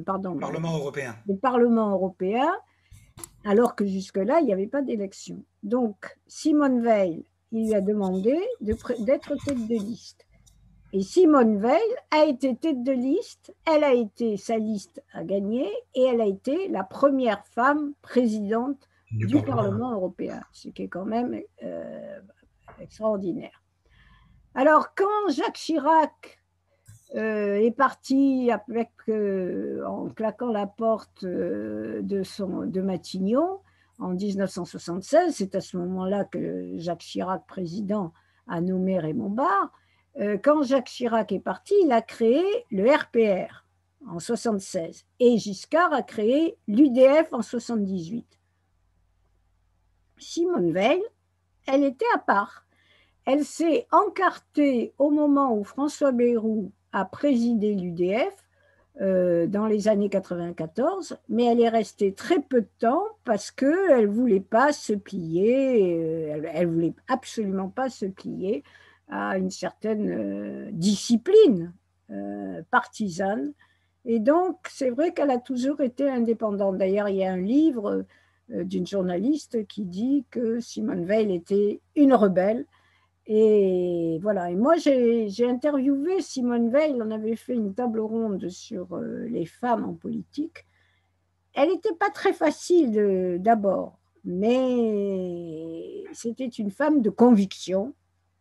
Speaker 2: Parlement européen.
Speaker 3: du Parlement européen, alors que jusque-là, il n'y avait pas d'élection. Donc, Simone Veil, il lui a demandé d'être tête de liste. Et Simone Veil a été tête de liste, sa liste a gagné, et elle a été la première femme présidente du Parlement européen, ce qui est quand même extraordinaire. Alors, quand Jacques Chirac est parti en claquant la porte de Matignon en 1976, c'est à ce moment-là que Jacques Chirac, président, a nommé Raymond Barre. Quand Jacques Chirac est parti, il a créé le RPR en 1976 et Giscard a créé l'UDF en 1978. Simone Veil, elle était à part. Elle s'est encartée au moment où François Bayrou a présidé l'UDF dans les années 94, mais elle est restée très peu de temps parce qu'elle ne voulait pas se plier, elle ne voulait absolument pas se plier à une certaine discipline partisane. Et donc, c'est vrai qu'elle a toujours été indépendante. D'ailleurs, il y a un livre d'une journaliste qui dit que Simone Veil était une rebelle. Et voilà. Et moi, j'ai interviewé Simone Veil, on avait fait une table ronde sur les femmes en politique. Elle n'était pas très facile d'abord, mais c'était une femme de conviction.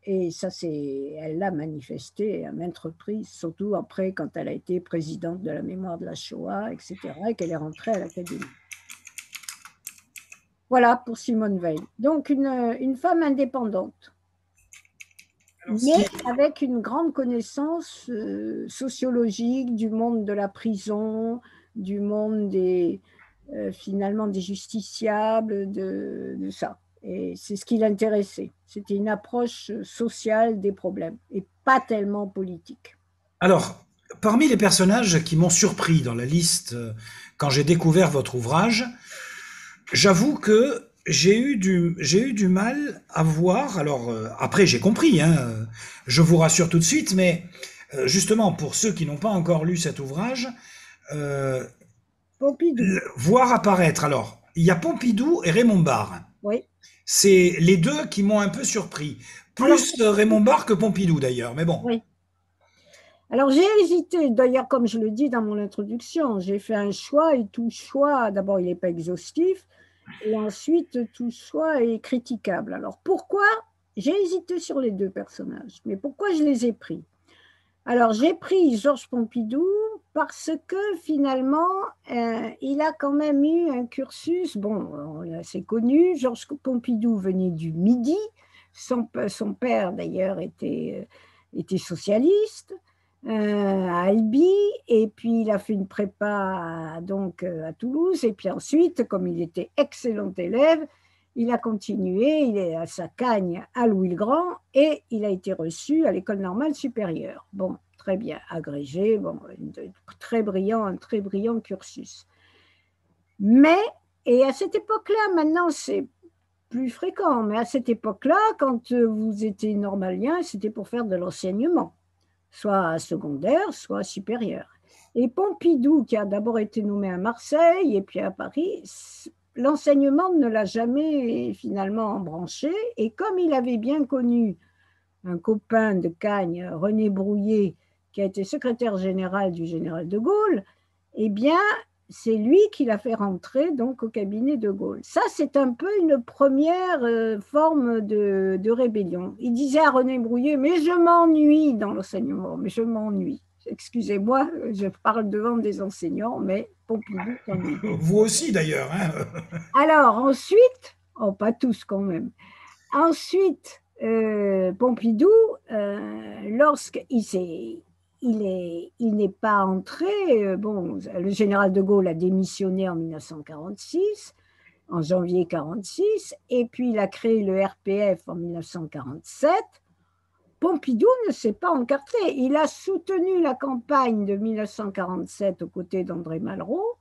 Speaker 3: Et ça, elle l'a manifesté à maintes reprises, surtout après, quand elle a été présidente de la mémoire de la Shoah, etc., et qu'elle est rentrée à l'Académie. Voilà pour Simone Veil. Donc, une femme indépendante, mais avec une grande connaissance sociologique du monde de la prison, du monde finalement des justiciables, de ça. Et c'est ce qui l'intéressait. C'était une approche sociale des problèmes et pas tellement politique.
Speaker 2: Alors, parmi les personnages qui m'ont surpris dans la liste quand j'ai découvert votre ouvrage, j'avoue que j'ai eu du mal à voir. Alors, après, j'ai compris, hein, je vous rassure tout de suite, mais justement, pour ceux qui n'ont pas encore lu cet ouvrage, voir apparaître. Alors, il y a Pompidou et Raymond Barre.
Speaker 3: Oui.
Speaker 2: C'est les deux qui m'ont un peu surpris. Plus Raymond Barre que Pompidou, d'ailleurs, mais bon.
Speaker 3: Oui. Alors, j'ai hésité, d'ailleurs, comme je le dis dans mon introduction, j'ai fait un choix et tout choix, d'abord, il n'est pas exhaustif, et ensuite, tout choix est critiquable. Alors, pourquoi? J'ai hésité sur les deux personnages, mais pourquoi je les ai pris? Alors, j'ai pris Georges Pompidou parce que finalement, il a quand même eu un cursus, bon, c'est connu, Georges Pompidou venait du Midi, Son père, d'ailleurs, était socialiste à Albi, et puis il a fait une prépa donc, à Toulouse, et puis ensuite, comme il était excellent élève, il a continué, il est à sa cagne à Louis-le-Grand, et il a été reçu à l'École normale supérieure. Bon, très bien, agrégé, bon, un très brillant cursus. Mais, et à cette époque-là, maintenant c'est plus fréquent, mais à cette époque-là, quand vous étiez normalien, c'était pour faire de l'enseignement, soit secondaire, soit supérieur. Et Pompidou, qui a d'abord été nommé à Marseille et puis à Paris, l'enseignement ne l'a jamais finalement embranché. Et comme il avait bien connu un copain de Cagnes, René Brouillet, qui a été secrétaire général du général de Gaulle, eh bien, c'est lui qui l'a fait rentrer donc au cabinet de Gaulle. Ça, c'est un peu une première forme de rébellion. Il disait à René Brouillet, mais je m'ennuie dans l'enseignement, mais je m'ennuie. Excusez-moi, je parle devant des enseignants, mais Pompidou s'ennuie.
Speaker 2: Vous aussi d'ailleurs. Hein.
Speaker 3: Alors ensuite, oh, pas tous quand même, ensuite, Pompidou, lorsqu'il il n'est pas entré, bon, le général de Gaulle a démissionné en 1946, en janvier 1946, et puis il a créé le RPF en 1947. Pompidou ne s'est pas encarté. Il a soutenu la campagne de 1947 aux côtés d'André Malraux,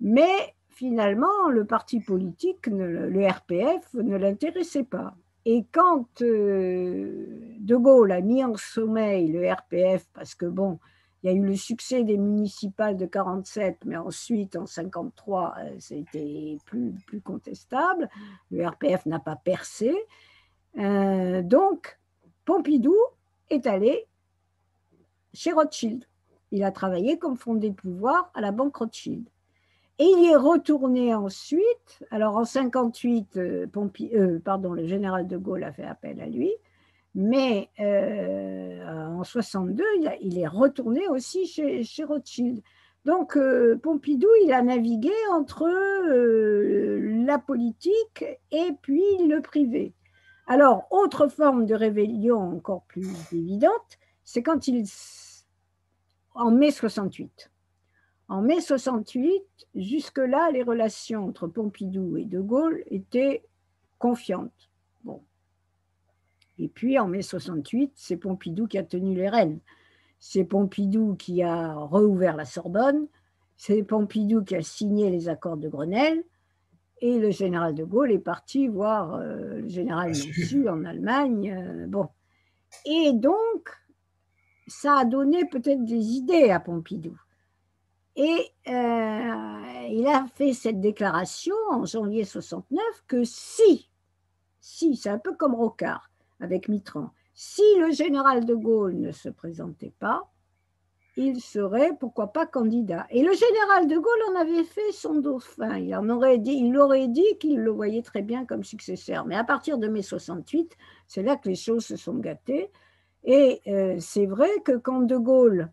Speaker 3: mais finalement, le parti politique, le RPF, ne l'intéressait pas. Et quand De Gaulle a mis en sommeil le RPF, parce que bon, il y a eu le succès des municipales de 47, mais ensuite en 53, c'était plus contestable. Le RPF n'a pas percé. Donc, Pompidou est allé chez Rothschild. Il a travaillé comme fondé de pouvoir à la banque Rothschild. Et il y est retourné ensuite. Alors en 58, le général de Gaulle a fait appel à lui, mais en 62, il est retourné aussi chez Rothschild. Donc Pompidou, il a navigué entre la politique et puis le privé. Alors, autre forme de rébellion encore plus évidente, c'est quand en mai 68. En mai 68, jusque-là, les relations entre Pompidou et De Gaulle étaient confiantes. Bon. Et puis, en mai 68, c'est Pompidou qui a tenu les rênes. C'est Pompidou qui a rouvert la Sorbonne. C'est Pompidou qui a signé les accords de Grenelle. Et le général de Gaulle est parti voir le général Mansu en Allemagne. Bon. Et donc, ça a donné peut-être des idées à Pompidou. Et il a fait cette déclaration en janvier 69 que si, c'est un peu comme Rocard avec Mitterrand, si le général de Gaulle ne se présentait pas, il serait, pourquoi pas, candidat. Et le général de Gaulle en avait fait son dauphin. Il aurait dit qu'il le voyait très bien comme successeur. Mais à partir de mai 68, c'est là que les choses se sont gâtées. Et c'est vrai que quand de Gaulle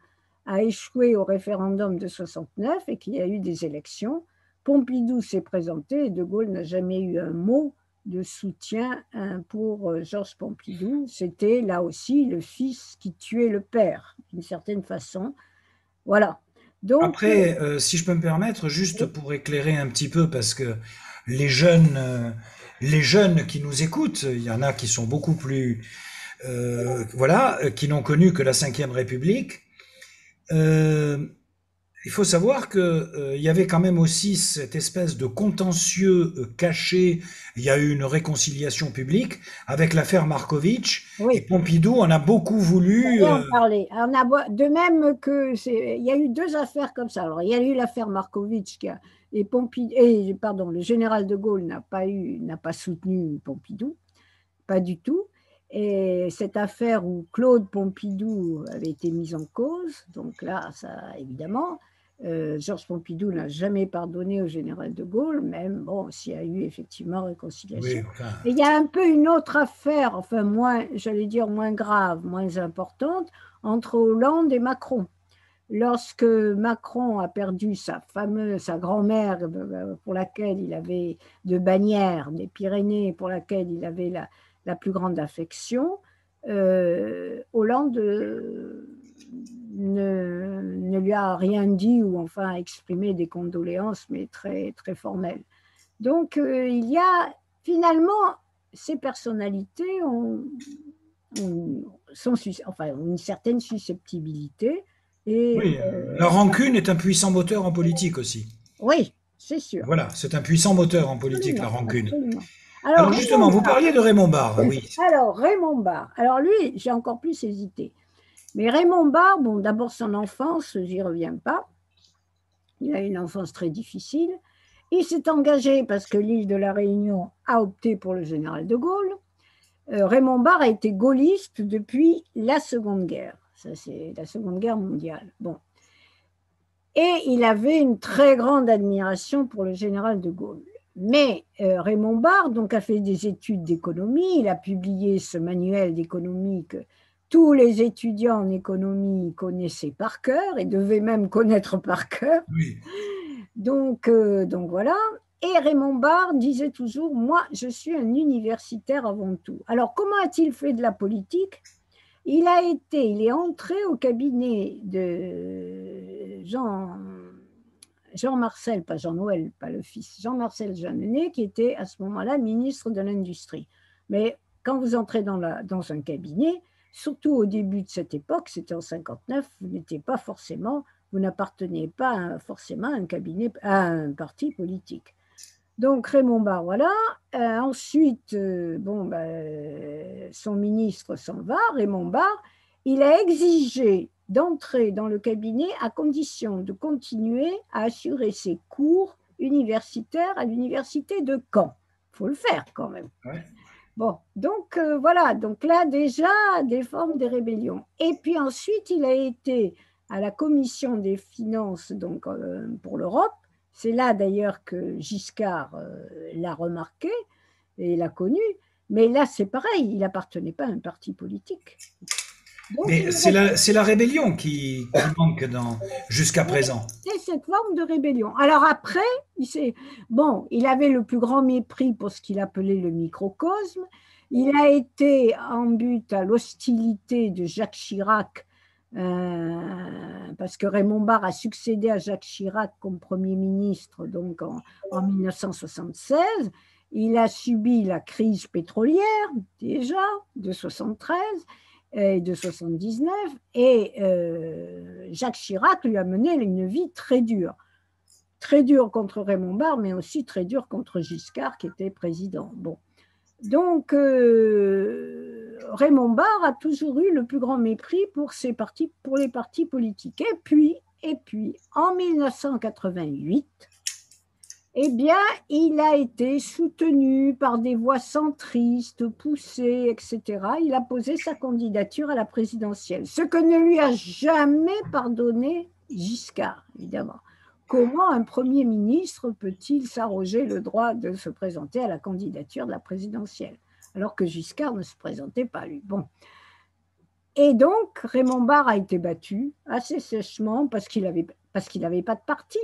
Speaker 3: a échoué au référendum de 69 et qu'il y a eu des élections, Pompidou s'est présenté et de Gaulle n'a jamais eu un mot de soutien pour Georges Pompidou. C'était là aussi le fils qui tuait le père, d'une certaine façon. Voilà. Donc,
Speaker 2: après, si je peux me permettre, juste pour éclairer un petit peu, parce que les jeunes qui nous écoutent, il y en a qui sont beaucoup plus, qui n'ont connu que la Ve République. Il faut savoir que il y avait quand même aussi cette espèce de contentieux caché. Il y a eu une réconciliation publique avec l'affaire Markovitch,
Speaker 3: oui.
Speaker 2: Et Pompidou en a beaucoup voulu.
Speaker 3: En parler. De même que il y a eu deux affaires comme ça. Alors il y a eu l'affaire Markovitch le général de Gaulle n'a pas soutenu Pompidou, pas du tout. Et cette affaire où Claude Pompidou avait été mis en cause, donc là, ça évidemment, Georges Pompidou n'a jamais pardonné au général de Gaulle, même bon, s'il y a eu effectivement réconciliation. Oui, enfin... Et il y a un peu une autre affaire, enfin moins, j'allais dire moins grave, moins importante, entre Hollande et Macron. Lorsque Macron a perdu sa grand-mère pour laquelle il avait de Bagnères, des Pyrénées, pour laquelle il avait la plus grande affection, Hollande ne lui a rien dit ou enfin a exprimé des condoléances, mais très, très formelles. Donc, il y a finalement, ces personnalités ont une certaine susceptibilité. Et,
Speaker 2: Oui, la rancune est un puissant moteur en politique aussi.
Speaker 3: oui, c'est sûr.
Speaker 2: Voilà, c'est un puissant moteur en politique, la
Speaker 3: Absolument,
Speaker 2: rancune.
Speaker 3: absolument.
Speaker 2: Alors justement, vous parliez de Raymond Barre, oui.
Speaker 3: Alors, Raymond Barre. Alors lui, j'ai encore plus hésité. Mais Raymond Barre, bon, d'abord son enfance, j'y reviens pas. Il a eu une enfance très difficile. Il s'est engagé parce que l'île de la Réunion a opté pour le général de Gaulle. Raymond Barre a été gaulliste depuis la Seconde Guerre. Ça, c'est la Seconde Guerre mondiale. Bon. Et il avait une très grande admiration pour le général de Gaulle. Mais Raymond Barre donc, a fait des études d'économie. Il a publié ce manuel d'économie que tous les étudiants en économie connaissaient par cœur et devaient même connaître par cœur.
Speaker 2: Oui.
Speaker 3: Donc voilà. Et Raymond Barre disait toujours, moi, je suis un universitaire avant tout. Alors, comment a-t-il fait de la politique? Il est entré au cabinet de Jean-Marcel, pas Jean-Noël, pas le fils, Jean-Marcel Jeanneney, qui était à ce moment-là ministre de l'Industrie. Mais quand vous entrez dans un cabinet, surtout au début de cette époque, c'était en 59, vous n'apparteniez pas forcément à un parti politique. Donc Raymond Barre, voilà. Ensuite, son ministre s'en va, Raymond Barre. Il a exigé d'entrer dans le cabinet à condition de continuer à assurer ses cours universitaires à l'université de Caen. Il faut le faire quand même.
Speaker 2: Ouais.
Speaker 3: Bon, donc voilà. Donc là, déjà, des formes de rébellion. Et puis ensuite, il a été à la commission des finances donc, pour l'Europe. C'est là d'ailleurs que Giscard l'a remarqué et l'a connu. Mais là, c'est pareil, il n'appartenait pas à un parti politique. Donc,
Speaker 2: mais c'est la rébellion qui manque jusqu'à présent.
Speaker 3: C'est cette forme de rébellion. Alors après, il avait le plus grand mépris pour ce qu'il appelait le microcosme. Il a été en but à l'hostilité de Jacques Chirac, parce que Raymond Barre a succédé à Jacques Chirac comme Premier ministre donc en 1976. Il a subi la crise pétrolière déjà de 73 et de 79 et Jacques Chirac lui a mené une vie très dure contre Raymond Barre, mais aussi très dure contre Giscard qui était président. Bon. Donc, Raymond Barre a toujours eu le plus grand mépris pour les partis politiques. Et puis, en 1988, eh bien, il a été soutenu par des voix centristes, poussées, etc. Il a posé sa candidature à la présidentielle, ce que ne lui a jamais pardonné Giscard, évidemment. Comment un Premier ministre peut-il s'arroger le droit de se présenter à la candidature de la présidentielle, alors que Giscard ne se présentait pas, lui. Bon. Et donc, Raymond Barre a été battu assez sèchement parce qu'il n'avait pas de parti.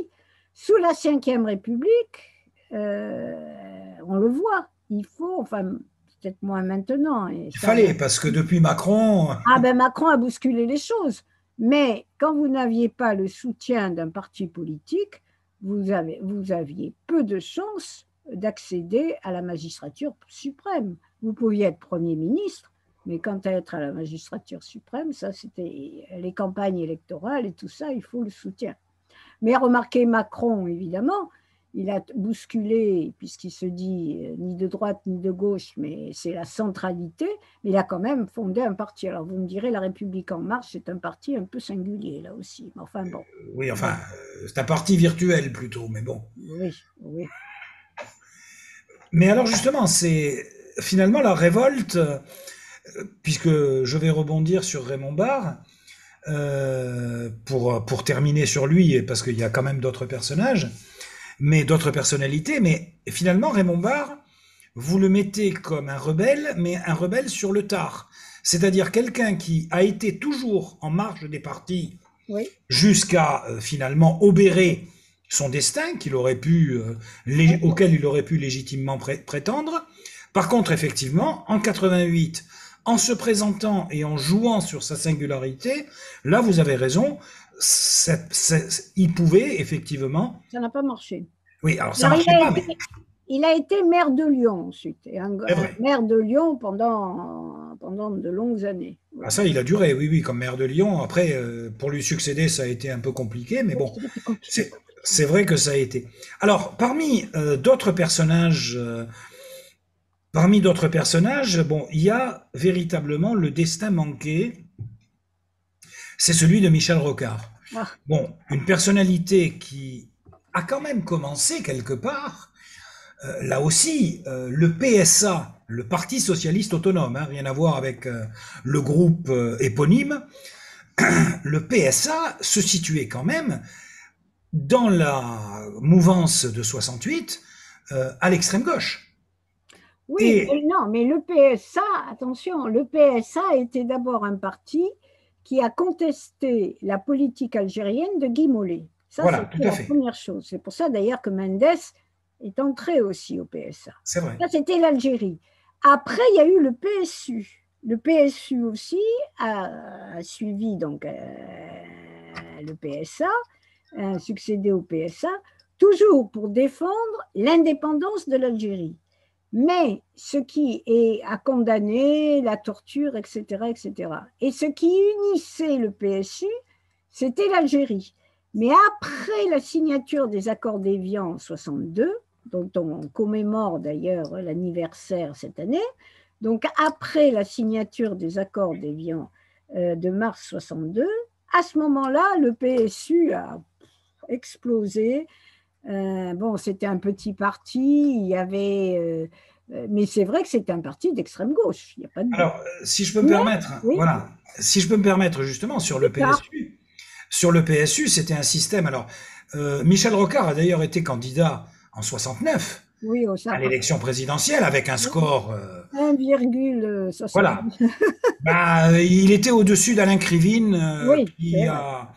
Speaker 3: Sous la Ve République, on le voit, il faut, enfin, peut-être moins maintenant.
Speaker 2: Il fallait, parce que depuis Macron…
Speaker 3: Macron a bousculé les choses. Mais quand vous n'aviez pas le soutien d'un parti politique, vous aviez peu de chances d'accéder à la magistrature suprême. Vous pouviez être Premier ministre, mais quant à être à la magistrature suprême, ça c'était les campagnes électorales et tout ça, il faut le soutien. Mais remarquez Macron, évidemment, il a bousculé, puisqu'il se dit ni de droite ni de gauche, mais c'est la centralité, mais il a quand même fondé un parti. Alors vous me direz, La République En Marche, c'est un parti un peu singulier, là aussi. Enfin bon.
Speaker 2: Oui, enfin, c'est un parti virtuel plutôt, mais bon.
Speaker 3: Oui.
Speaker 2: Mais alors justement, c'est finalement la révolte, puisque je vais rebondir sur Raymond Barre, pour terminer sur lui, parce qu'il y a quand même d'autres personnages, mais d'autres personnalités, mais finalement Raymond Barre, vous le mettez comme un rebelle, mais un rebelle sur le tard. C'est-à-dire quelqu'un qui a été toujours en marge des partis jusqu'à finalement obérer son destin auquel il aurait pu légitimement prétendre, Par contre, effectivement, en 88, en se présentant et en jouant sur sa singularité, là, vous avez raison, il pouvait effectivement...
Speaker 3: Ça n'a pas marché.
Speaker 2: Oui, alors ça
Speaker 3: Alors,
Speaker 2: marchait pas, mais
Speaker 3: il a été maire de Lyon ensuite, et
Speaker 2: c'est vrai.
Speaker 3: maire de Lyon pendant de longues années.
Speaker 2: Ah, ça, il a duré, oui, oui, comme maire de Lyon. Après, pour lui succéder, ça a été un peu compliqué, mais bon,
Speaker 3: C'était compliqué.
Speaker 2: c'est vrai que ça a été. Alors, d'autres personnages, parmi d'autres personnages, bon, il y a véritablement le destin manqué, c'est celui de Michel Rocard.
Speaker 3: Ah.
Speaker 2: Bon, une personnalité qui a quand même commencé quelque part, là aussi, le PSA, le Parti Socialiste Autonome, hein, rien à voir avec le groupe éponyme, le PSA se situait quand même dans la mouvance de 68 à l'extrême gauche.
Speaker 3: Oui,
Speaker 2: Et-
Speaker 3: non, mais le PSA, attention, le PSA était d'abord un parti qui a contesté la politique algérienne de Guy Mollet. Ça,
Speaker 2: Voilà,
Speaker 3: c'était
Speaker 2: tout à
Speaker 3: la
Speaker 2: fait.
Speaker 3: première chose. C'est pour ça d'ailleurs que Mendes est entré aussi au PSA.
Speaker 2: C'est vrai.
Speaker 3: Ça, c'était l'Algérie. Après, il y a eu le PSU. Le PSU aussi a suivi donc, le PSA, a succédé au PSA, toujours pour défendre l'indépendance de l'Algérie. Mais ce qui a condamné la torture, etc., etc. Et ce qui unissait le PSU, c'était l'Algérie. Mais après la signature des accords d'Évian en 62, dont on commémore d'ailleurs l'anniversaire cette année, donc après la signature des accords d'Évian de mars 62, à ce moment-là, le PSU a explosé. Bon, c'était un petit parti, il y avait, mais c'est vrai que c'était un parti d'extrême gauche. Il n'y a pas de doute.
Speaker 2: Alors, si je peux me
Speaker 3: Mais-
Speaker 2: permettre,
Speaker 3: oui.
Speaker 2: voilà, si je peux me permettre justement sur le PSU, c'était un système. Alors, Michel Rocard a d'ailleurs été candidat en 69
Speaker 3: Oui, au
Speaker 2: à l'élection présidentielle avec un score,
Speaker 3: 1,60.
Speaker 2: voilà. Bah, il était au-dessus d'Alain Krivine,
Speaker 3: Oui,
Speaker 2: qui
Speaker 3: c'est
Speaker 2: a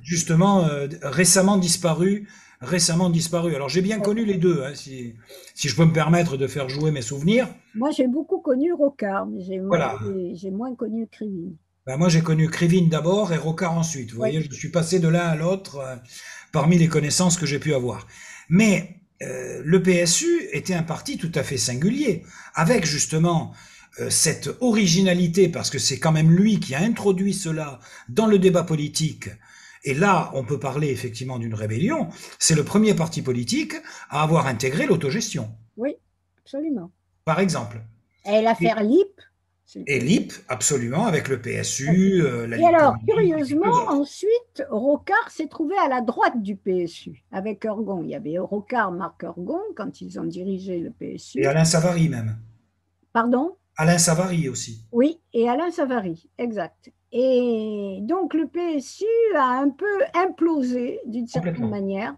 Speaker 2: justement récemment disparu. Alors j'ai bien connu les deux, hein, si je peux me permettre de faire jouer mes souvenirs.
Speaker 3: Moi, j'ai beaucoup connu Rocard, mais
Speaker 2: Voilà.
Speaker 3: j'ai moins connu Krivine.
Speaker 2: Ben, moi j'ai connu Krivine d'abord et Rocard ensuite. Vous voyez, je suis passé de l'un à l'autre parmi les connaissances que j'ai pu avoir. Mais le PSU était un parti tout à fait singulier, avec justement cette originalité, parce que c'est quand même lui qui a introduit cela dans le débat politique. Et là, on peut parler effectivement d'une rébellion. C'est le premier parti politique à avoir intégré l'autogestion,
Speaker 3: Oui, absolument.
Speaker 2: par exemple.
Speaker 3: Et l'affaire LIP.
Speaker 2: Et l'IP, absolument, avec le PSU, la
Speaker 3: Et
Speaker 2: Ligue
Speaker 3: alors,
Speaker 2: communiste,
Speaker 3: curieusement,
Speaker 2: quelques autres.
Speaker 3: ensuite, Rocard s'est trouvé à la droite du PSU, avec Ergon. Il y avait Rocard, Marc Ergon, quand ils ont dirigé le PSU.
Speaker 2: Et Alain Savary même.
Speaker 3: Pardon?
Speaker 2: Alain Savary aussi.
Speaker 3: Oui, et Alain Savary, exact. Et donc, le PSU a un peu implosé d'une certaine
Speaker 2: Complètement.
Speaker 3: manière.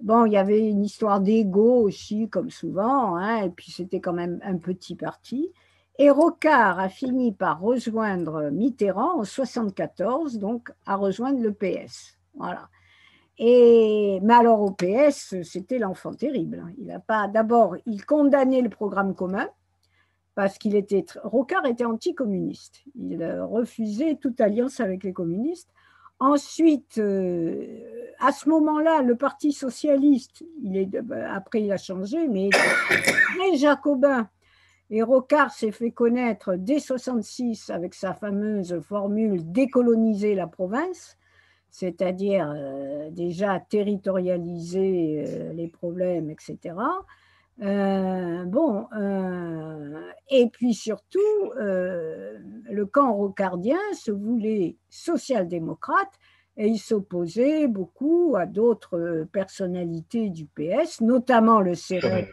Speaker 3: Bon, il y avait une histoire d'ego aussi, comme souvent, hein, et puis c'était quand même un petit parti. Et Rocard a fini par rejoindre Mitterrand en 74, donc à rejoindre le PS. Voilà. Mais alors au PS, c'était l'enfant terrible. Il a pas. D'abord, il condamnait le programme commun parce qu'il était. Rocard était anticommuniste. Il refusait toute alliance avec les communistes. Ensuite, à ce moment-là, le Parti socialiste, après il a changé, mais il était très jacobin. Et Rocard s'est fait connaître dès 66 avec sa fameuse formule décoloniser la province, c'est-à-dire déjà territorialiser les problèmes, etc. Et puis surtout, le camp rocardien se voulait social-démocrate et il s'opposait beaucoup à d'autres personnalités du PS, notamment le Cérès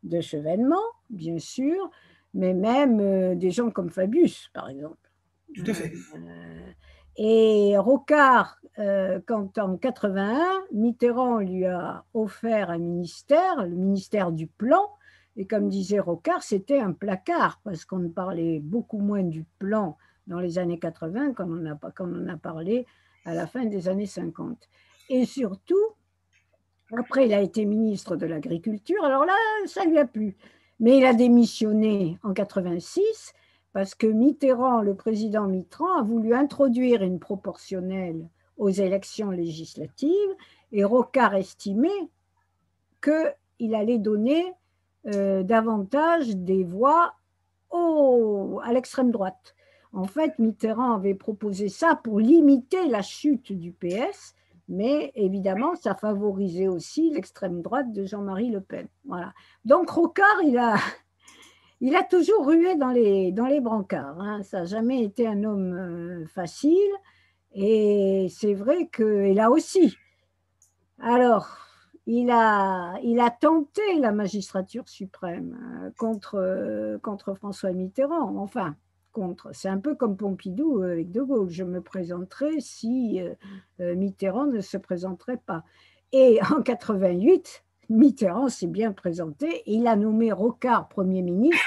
Speaker 3: de Chevènement, bien sûr, mais même des gens comme Fabius, par exemple.
Speaker 2: Tout à fait.
Speaker 3: Et Rocard, quand en 81, Mitterrand lui a offert un ministère, le ministère du Plan, et comme disait Rocard, c'était un placard, parce qu'on parlait beaucoup moins du plan dans les années 80 comme on a parlé à la fin des années 50. Et surtout, après, il a été ministre de l'Agriculture. Alors là, ça lui a plu. Mais il a démissionné en 86 parce que Mitterrand, le président Mitterrand, a voulu introduire une proportionnelle aux élections législatives et Rocard estimait qu'il allait donner davantage des voix à l'extrême droite. En fait, Mitterrand avait proposé ça pour limiter la chute du PS, mais évidemment, ça favorisait aussi l'extrême droite de Jean-Marie Le Pen. Voilà. Donc Rocard, il a toujours rué dans les brancards. Hein. Ça n'a jamais été un homme facile. Et c'est vrai qu'il a aussi. Alors, il a tenté la magistrature suprême contre François Mitterrand. Enfin, c'est un peu comme Pompidou avec De Gaulle. Je me présenterai si Mitterrand ne se présenterait pas. Et en 88, Mitterrand s'est bien présenté et il a nommé Rocard Premier ministre.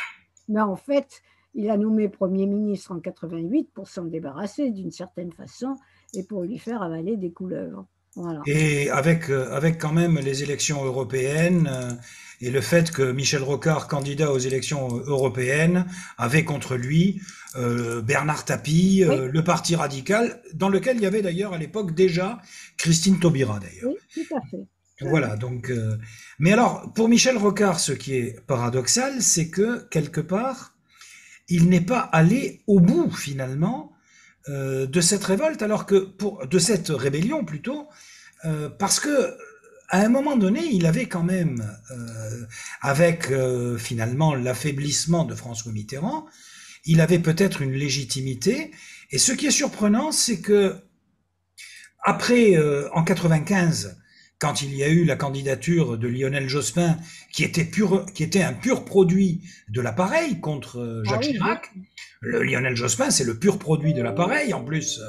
Speaker 3: Mais en fait, il a nommé Premier ministre en 88 pour s'en débarrasser d'une certaine façon et pour lui faire avaler des couleuvres. Voilà.
Speaker 2: Et avec quand même les élections européennes et le fait que Michel Rocard, candidat aux élections européennes, avait contre lui Bernard Tapie,
Speaker 3: Oui.
Speaker 2: Le Parti radical, dans lequel il y avait d'ailleurs à l'époque déjà Christine Taubira d'ailleurs.
Speaker 3: Oui, tout à fait.
Speaker 2: Voilà, donc. Mais alors, pour Michel Rocard, ce qui est paradoxal, c'est que quelque part, il n'est pas allé au bout finalement de cette révolte, alors que de cette rébellion plutôt, parce que à un moment donné, il avait quand même, avec finalement l'affaiblissement de François Mitterrand, il avait peut-être une légitimité. Et ce qui est surprenant, c'est que après, en 95, quand il y a eu la candidature de Lionel Jospin, qui était un pur produit de l'appareil contre Jacques Chirac. Le Lionel Jospin, c'est le pur produit de l'appareil. En plus,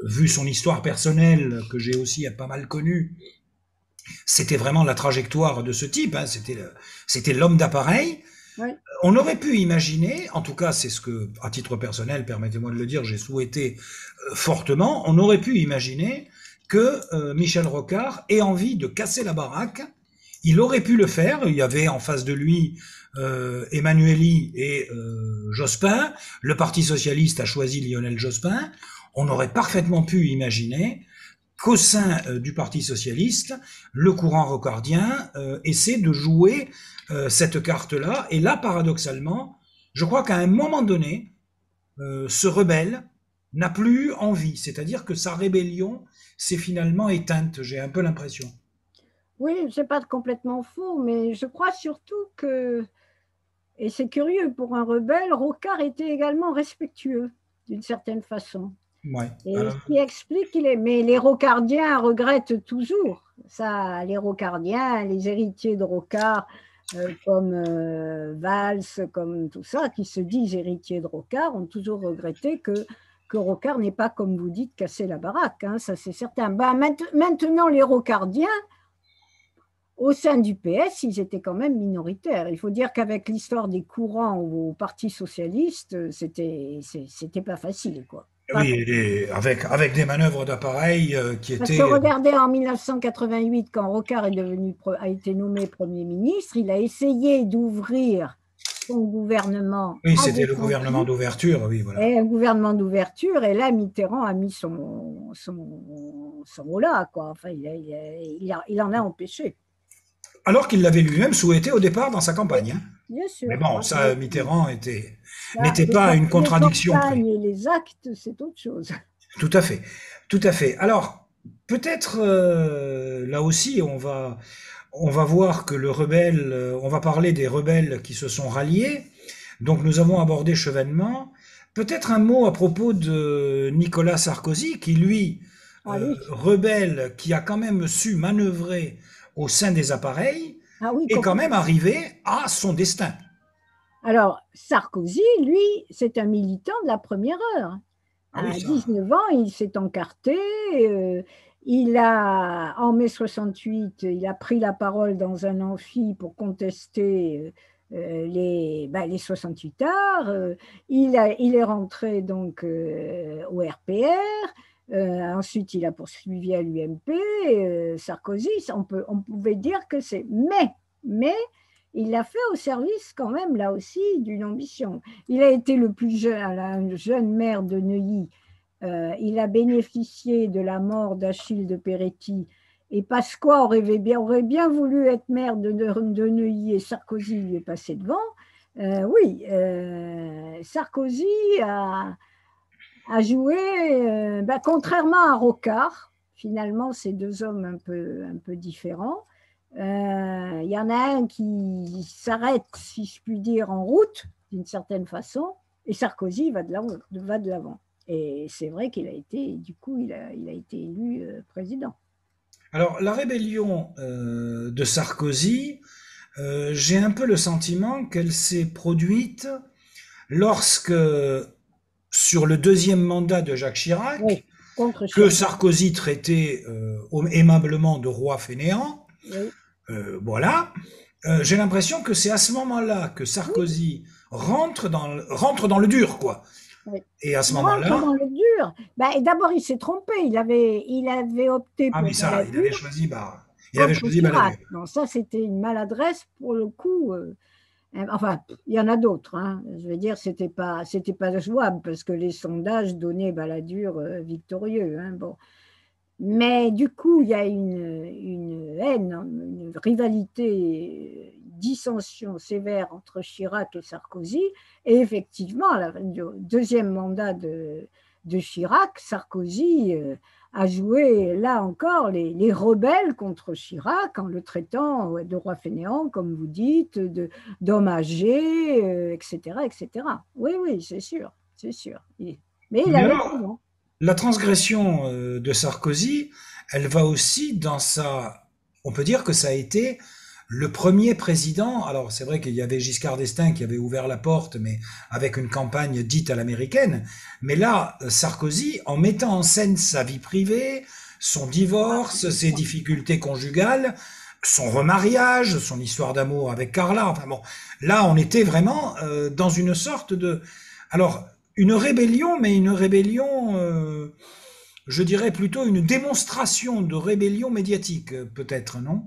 Speaker 2: vu son histoire personnelle, que j'ai aussi pas mal connue, c'était vraiment la trajectoire de ce type. Hein, c'était l'homme d'appareil.
Speaker 3: Ouais.
Speaker 2: On aurait pu imaginer, en tout cas, c'est ce que, à titre personnel, permettez-moi de le dire, j'ai souhaité fortement, on aurait pu imaginer que Michel Rocard ait envie de casser la baraque. Il aurait pu le faire. Il y avait en face de lui Emmanuelli et Jospin. Le Parti socialiste a choisi Lionel Jospin. On aurait parfaitement pu imaginer qu'au sein du Parti socialiste, le courant rocardien essaie de jouer cette carte-là. Et là, paradoxalement, je crois qu'à un moment donné, ce rebelle n'a plus envie. C'est-à-dire que sa rébellion s'est finalement éteinte, j'ai un peu l'impression.
Speaker 3: Oui, c'est pas complètement faux, mais je crois surtout que, et c'est curieux, pour un rebelle, Rocard était également respectueux, d'une certaine façon.
Speaker 2: Ouais.
Speaker 3: Et ce qui explique qu'il est. Mais les Rocardiens regrettent toujours ça, les Rocardiens, les héritiers de Rocard, comme Valls, comme tout ça, qui se disent héritiers de Rocard, ont toujours regretté que Rocard n'ait pas, comme vous dites, cassé la baraque. Hein, ça, c'est certain. Ben, maintenant, les Rocardiens, au sein du PS, ils étaient quand même minoritaires. Il faut dire qu'avec l'histoire des courants au Parti socialiste, c'était pas facile, quoi.
Speaker 2: Oui, avec des manœuvres d'appareil qui étaient...
Speaker 3: Parce que regardez, en 1988, quand Rocard a été nommé Premier ministre, il a essayé d'ouvrir son gouvernement.
Speaker 2: Oui, c'était le gouvernement d'ouverture, oui, voilà.
Speaker 3: Et un gouvernement d'ouverture, et là, Mitterrand a mis son mot là, quoi. Enfin, il en a empêché.
Speaker 2: Alors qu'il l'avait lui-même souhaité au départ dans sa campagne. Hein.
Speaker 3: Bien sûr.
Speaker 2: Mais bon, ça, Mitterrand n'était pas une contradiction.
Speaker 3: Les campagnes et les actes, c'est autre chose.
Speaker 2: Tout à fait, tout à fait. Alors, peut-être là aussi, on va voir que le rebelle, on va parler des rebelles qui se sont ralliés. Donc, nous avons abordé Chevènement. Peut-être un mot à propos de Nicolas Sarkozy, qui lui, rebelle, qui a quand même su manœuvrer au sein des appareils, est quand même arrivé à son destin.
Speaker 3: Alors, Sarkozy, lui, c'est un militant de la première heure. À 19 ans, il s'est encarté. En mai 68, il a pris la parole dans un amphi pour contester les 68 arts. Il est rentré donc au RPR. Ensuite, il a poursuivi à l'UMP. Sarkozy, on pouvait dire que c'est... Mais il l'a fait au service quand même, là aussi, d'une ambition. Il a été le plus jeune, la jeune maire de Neuilly. Il a bénéficié de la mort d'Achille de Peretti. Et Pasqua aurait bien voulu être maire de Neuilly et Sarkozy lui est passé devant. Oui, Sarkozy a joué, contrairement à Rocard, finalement, c'est deux hommes un peu différents. Il y en a un qui s'arrête, si je puis dire, en route, d'une certaine façon, et Sarkozy va de l'avant. Et c'est vrai qu'il a été, du coup, il a été élu président.
Speaker 2: Alors, la rébellion de Sarkozy, j'ai un peu le sentiment qu'elle s'est produite lorsque, sur le deuxième mandat de Jacques Chirac,
Speaker 3: Oui, contre
Speaker 2: que
Speaker 3: Chirac.
Speaker 2: Sarkozy traitait aimablement de roi fainéant,
Speaker 3: Oui.
Speaker 2: voilà, j'ai l'impression que c'est à ce moment-là que Sarkozy rentre dans le dur, quoi.
Speaker 3: Oui.
Speaker 2: Et à ce
Speaker 3: Il rentre
Speaker 2: moment-là,
Speaker 3: dans le dur. Et d'abord, il s'est trompé. Il avait opté
Speaker 2: ah
Speaker 3: pour
Speaker 2: mais ça, il avait
Speaker 3: Balladur
Speaker 2: choisi,
Speaker 3: contre Chirac.
Speaker 2: Balladur.
Speaker 3: Non, ça, c'était une maladresse pour le coup. Enfin, il y en a d'autres. Hein. Je veux dire, c'était pas jouable parce que les sondages donnaient Balladur victorieux. Hein. Bon. Mais du coup, il y a une haine, une rivalité, une dissension sévère entre Chirac et Sarkozy. Et effectivement, le deuxième mandat de Chirac, Sarkozy a joué, là encore, les rebelles contre Chirac en le traitant de roi fainéant, comme vous dites, d'homme âgé, etc., etc. Oui, oui, c'est sûr, c'est sûr. Mais il
Speaker 2: Mais
Speaker 3: avait
Speaker 2: alors,
Speaker 3: raison.
Speaker 2: la transgression de Sarkozy, elle va aussi on peut dire que ça a été le premier président. Alors c'est vrai qu'il y avait Giscard d'Estaing qui avait ouvert la porte, mais avec une campagne dite à l'américaine. Mais là, Sarkozy, en mettant en scène sa vie privée, son divorce, ses difficultés conjugales, son remariage, son histoire d'amour avec Carla. Enfin bon, là, on était vraiment dans une sorte de. Alors, une rébellion, mais une rébellion, je dirais plutôt une démonstration de rébellion médiatique, peut-être, non?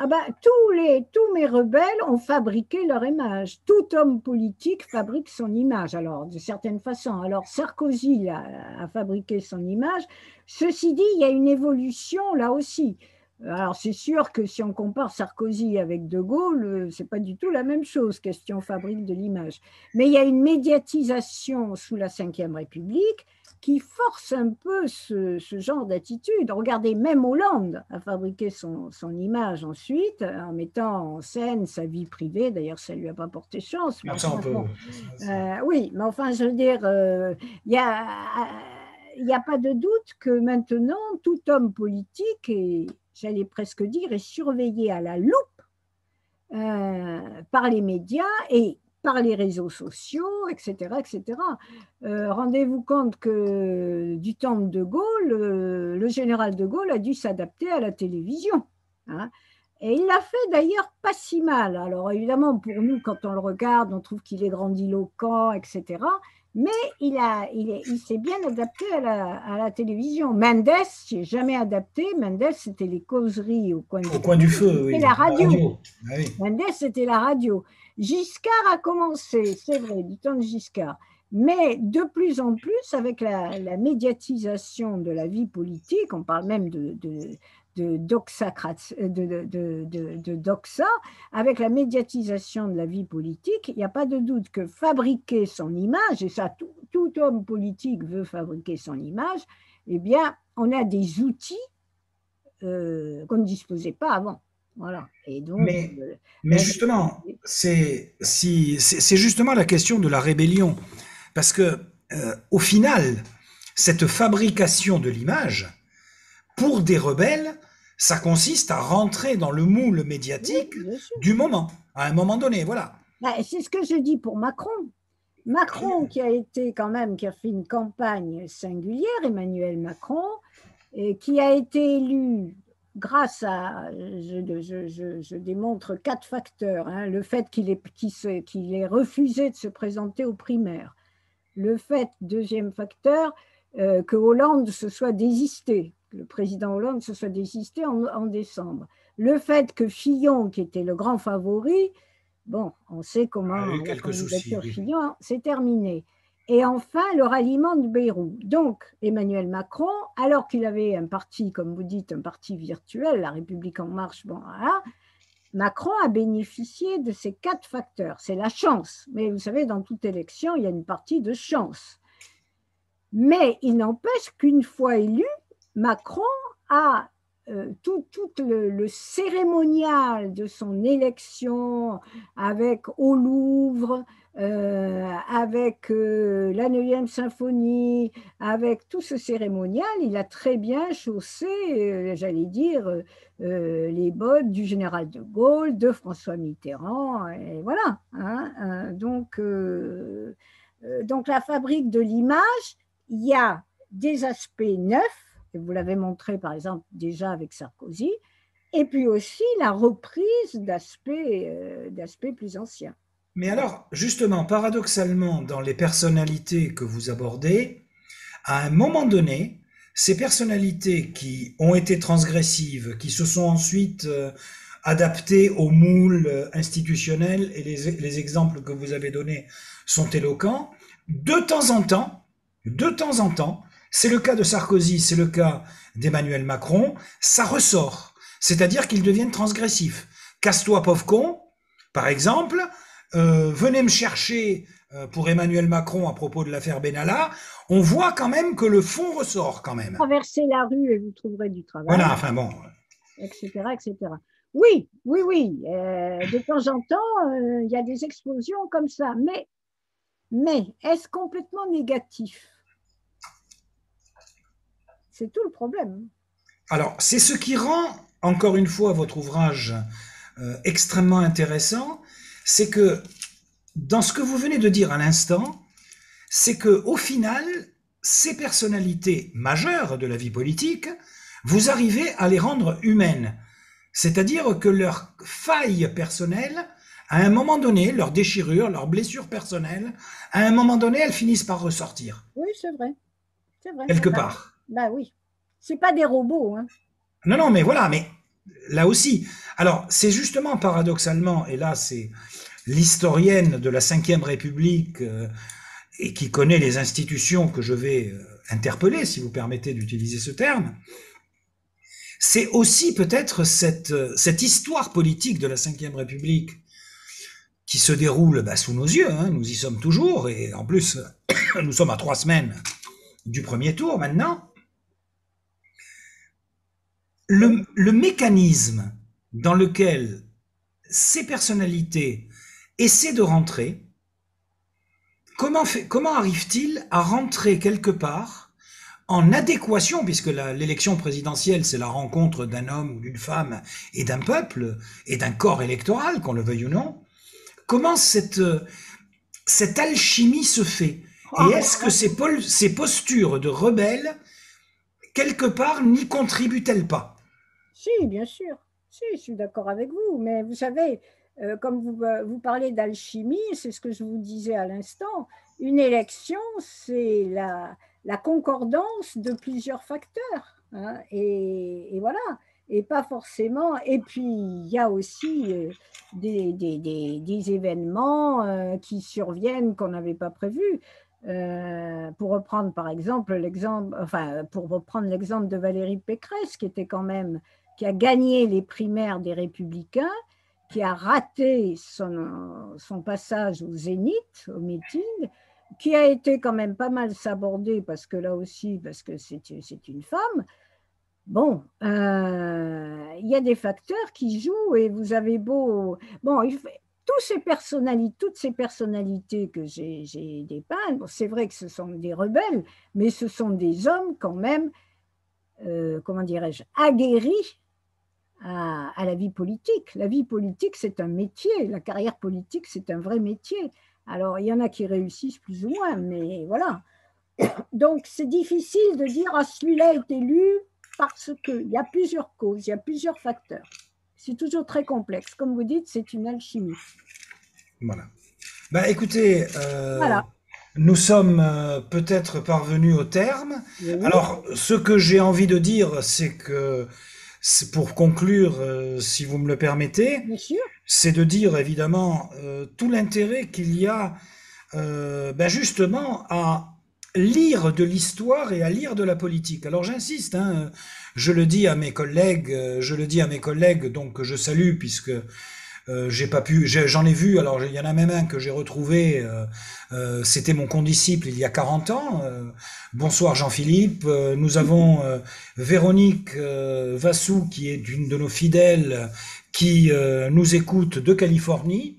Speaker 3: Ah ben, tous mes rebelles ont fabriqué leur image. Tout homme politique fabrique son image, alors, de certaines façons. Alors, Sarkozy a fabriqué son image. Ceci dit, il y a une évolution là aussi. Alors, c'est sûr que si on compare Sarkozy avec De Gaulle, c'est pas du tout la même chose, question fabrique de l'image. Mais il y a une médiatisation sous la Ve République qui force un peu ce genre d'attitude. Regardez, même Hollande a fabriqué son image ensuite, en mettant en scène sa vie privée. D'ailleurs, ça ne lui a pas porté chance. Mais
Speaker 2: Ça, on
Speaker 3: enfin,
Speaker 2: peut.
Speaker 3: bon. Oui, mais enfin, je veux dire, il n'y a pas de doute que maintenant, tout homme politique, et j'allais presque dire, est surveillé à la loupe par les médias et par les réseaux sociaux, etc. etc. Rendez-vous compte que du temps de De Gaulle, le général de Gaulle a dû s'adapter à la télévision. Hein. Et il l'a fait d'ailleurs pas si mal. Alors évidemment, pour nous, quand on le regarde, on trouve qu'il est grandiloquent, etc. Mais il s'est bien adapté à la télévision. Mendes, c'est jamais adapté. Mendes, c'était les causeries au coin
Speaker 2: Du feu, oui.
Speaker 3: C'était la radio.
Speaker 2: Ah, oui.
Speaker 3: Mendes, c'était la radio. Giscard a commencé, c'est vrai, du temps de Giscard. Mais de plus en plus, avec la médiatisation de la vie politique, on parle même de doxa, avec la médiatisation de la vie politique, il n'y a pas de doute que fabriquer son image, et ça, tout homme politique veut fabriquer son image, eh bien, on a des outils qu'on ne disposait pas avant. Voilà. Et donc,
Speaker 2: mais justement, c'est justement la question de la rébellion. Parce que, au final, cette fabrication de l'image, pour des rebelles, ça consiste à rentrer dans le moule médiatique du moment, à un moment donné, voilà.
Speaker 3: C'est ce que je dis pour Macron. Macron qui a fait une campagne singulière, Emmanuel Macron, et qui a été élu grâce à, je démontre 4 facteurs, hein, le fait qu'il ait refusé de se présenter aux primaires, le fait, deuxième facteur, que Hollande se soit désisté, que le président Hollande se soit désisté en décembre. Le fait que Fillon, qui était le grand favori, bon, on sait comment
Speaker 2: a eu
Speaker 3: la
Speaker 2: quelques soucis,
Speaker 3: candidature
Speaker 2: oui.
Speaker 3: Fillon s'est terminée. Et enfin, le ralliement de Bayrou. Donc, Emmanuel Macron, alors qu'il avait un parti, comme vous dites, un parti virtuel, La République En Marche, bon, voilà, Macron a bénéficié de ces 4 facteurs. C'est la chance. Mais vous savez, dans toute élection, il y a une partie de chance. Mais il n'empêche qu'une fois élu, Macron a tout le cérémonial de son élection avec au Louvre, avec la 9e symphonie, avec tout ce cérémonial, il a très bien chaussé, j'allais dire, les bottes du général de Gaulle, de François Mitterrand, et voilà. Hein, donc la fabrique de l'image, il y a des aspects neufs, et vous l'avez montré par exemple déjà avec Sarkozy, et puis aussi la reprise d'aspects plus anciens.
Speaker 2: Mais alors, justement, paradoxalement, dans les personnalités que vous abordez, à un moment donné, ces personnalités qui ont été transgressives, qui se sont ensuite adaptées au moule institutionnel, et les exemples que vous avez donnés sont éloquents, de temps en temps, c'est le cas de Sarkozy, c'est le cas d'Emmanuel Macron, ça ressort. C'est-à-dire qu'ils deviennent transgressifs. Casse-toi, pauvre con, par exemple, venez me chercher pour Emmanuel Macron à propos de l'affaire Benalla, on voit quand même que le fond ressort quand même.
Speaker 3: Traversez la rue et vous trouverez du travail.
Speaker 2: Voilà, enfin bon.
Speaker 3: Etc., etc. Oui. De temps en temps, il y a des explosions comme ça. Mais est-ce complètement négatif? C'est tout le problème.
Speaker 2: Alors, c'est ce qui rend, encore une fois, votre ouvrage extrêmement intéressant, c'est que, dans ce que vous venez de dire à l'instant, c'est que, au final, ces personnalités majeures de la vie politique, vous arrivez à les rendre humaines. C'est-à-dire que leurs failles personnelles, à un moment donné, leurs déchirures, leurs blessures personnelles, à un moment donné, elles finissent par ressortir.
Speaker 3: Oui, c'est vrai.
Speaker 2: Quelque part.
Speaker 3: Bah oui. C'est pas des robots, hein.
Speaker 2: Non, mais voilà, mais là aussi. Alors, c'est justement paradoxalement, et là, c'est l'historienne de la Ve République et qui connaît les institutions que je vais interpeller, si vous permettez d'utiliser ce terme, c'est aussi peut-être cette histoire politique de la Ve République qui se déroule sous nos yeux, hein, nous y sommes toujours, et en plus, nous sommes à 3 semaines du premier tour maintenant. Le mécanisme dans lequel ces personnalités essaient de rentrer, comment arrive-t-il à rentrer quelque part en adéquation, puisque l'élection présidentielle, c'est la rencontre d'un homme ou d'une femme et d'un peuple et d'un corps électoral, qu'on le veuille ou non, comment cette alchimie se fait? Et est-ce que ces postures de rebelles, quelque part, n'y contribuent-elles pas?
Speaker 3: Si, bien sûr. Si, je suis d'accord avec vous. Mais vous savez, comme vous parlez d'alchimie, c'est ce que je vous disais à l'instant, une élection, c'est la concordance de plusieurs facteurs. Hein, et voilà. Et pas forcément. Et puis, il y a aussi des événements qui surviennent qu'on n'avait pas prévus. Pour reprendre par exemple l'exemple de Valérie Pécresse, qui a gagné les primaires des Républicains, qui a raté son passage au Zénith, au meeting, qui a été quand même pas mal sabordée parce que c'est une femme. Bon, il y a des facteurs qui jouent et vous avez beau... Bon, toutes ces personnalités que j'ai dépeintes, bon, c'est vrai que ce sont des rebelles, mais ce sont des hommes quand même, comment dirais-je, aguerris à la vie politique. La vie politique, c'est un métier. La carrière politique, c'est un vrai métier. Alors, il y en a qui réussissent plus ou moins, mais voilà. Donc, c'est difficile de dire « Ah, celui-là est élu » parce qu'il y a plusieurs causes, il y a plusieurs facteurs. C'est toujours très complexe. Comme vous dites, c'est une alchimie.
Speaker 2: Voilà. Écoutez,
Speaker 3: voilà.
Speaker 2: nous sommes peut-être parvenus au terme.
Speaker 3: Oui,
Speaker 2: Alors, ce que j'ai envie de dire, c'est que, c'est pour conclure, si vous me le permettez,
Speaker 3: bien sûr.
Speaker 2: c'est de dire évidemment tout l'intérêt qu'il y a ben justement à lire de l'histoire et à lire de la politique. Alors j'insiste, hein, je le dis à mes collègues, je le dis à mes collègues, donc que je salue puisque j'ai pas pu, j'en ai vu. Alors il y en a même un que j'ai retrouvé. C'était mon condisciple il y a 40 ans. Bonsoir Jean-Philippe. Nous avons Véronique Vassou qui est une de nos fidèles qui nous écoute de Californie.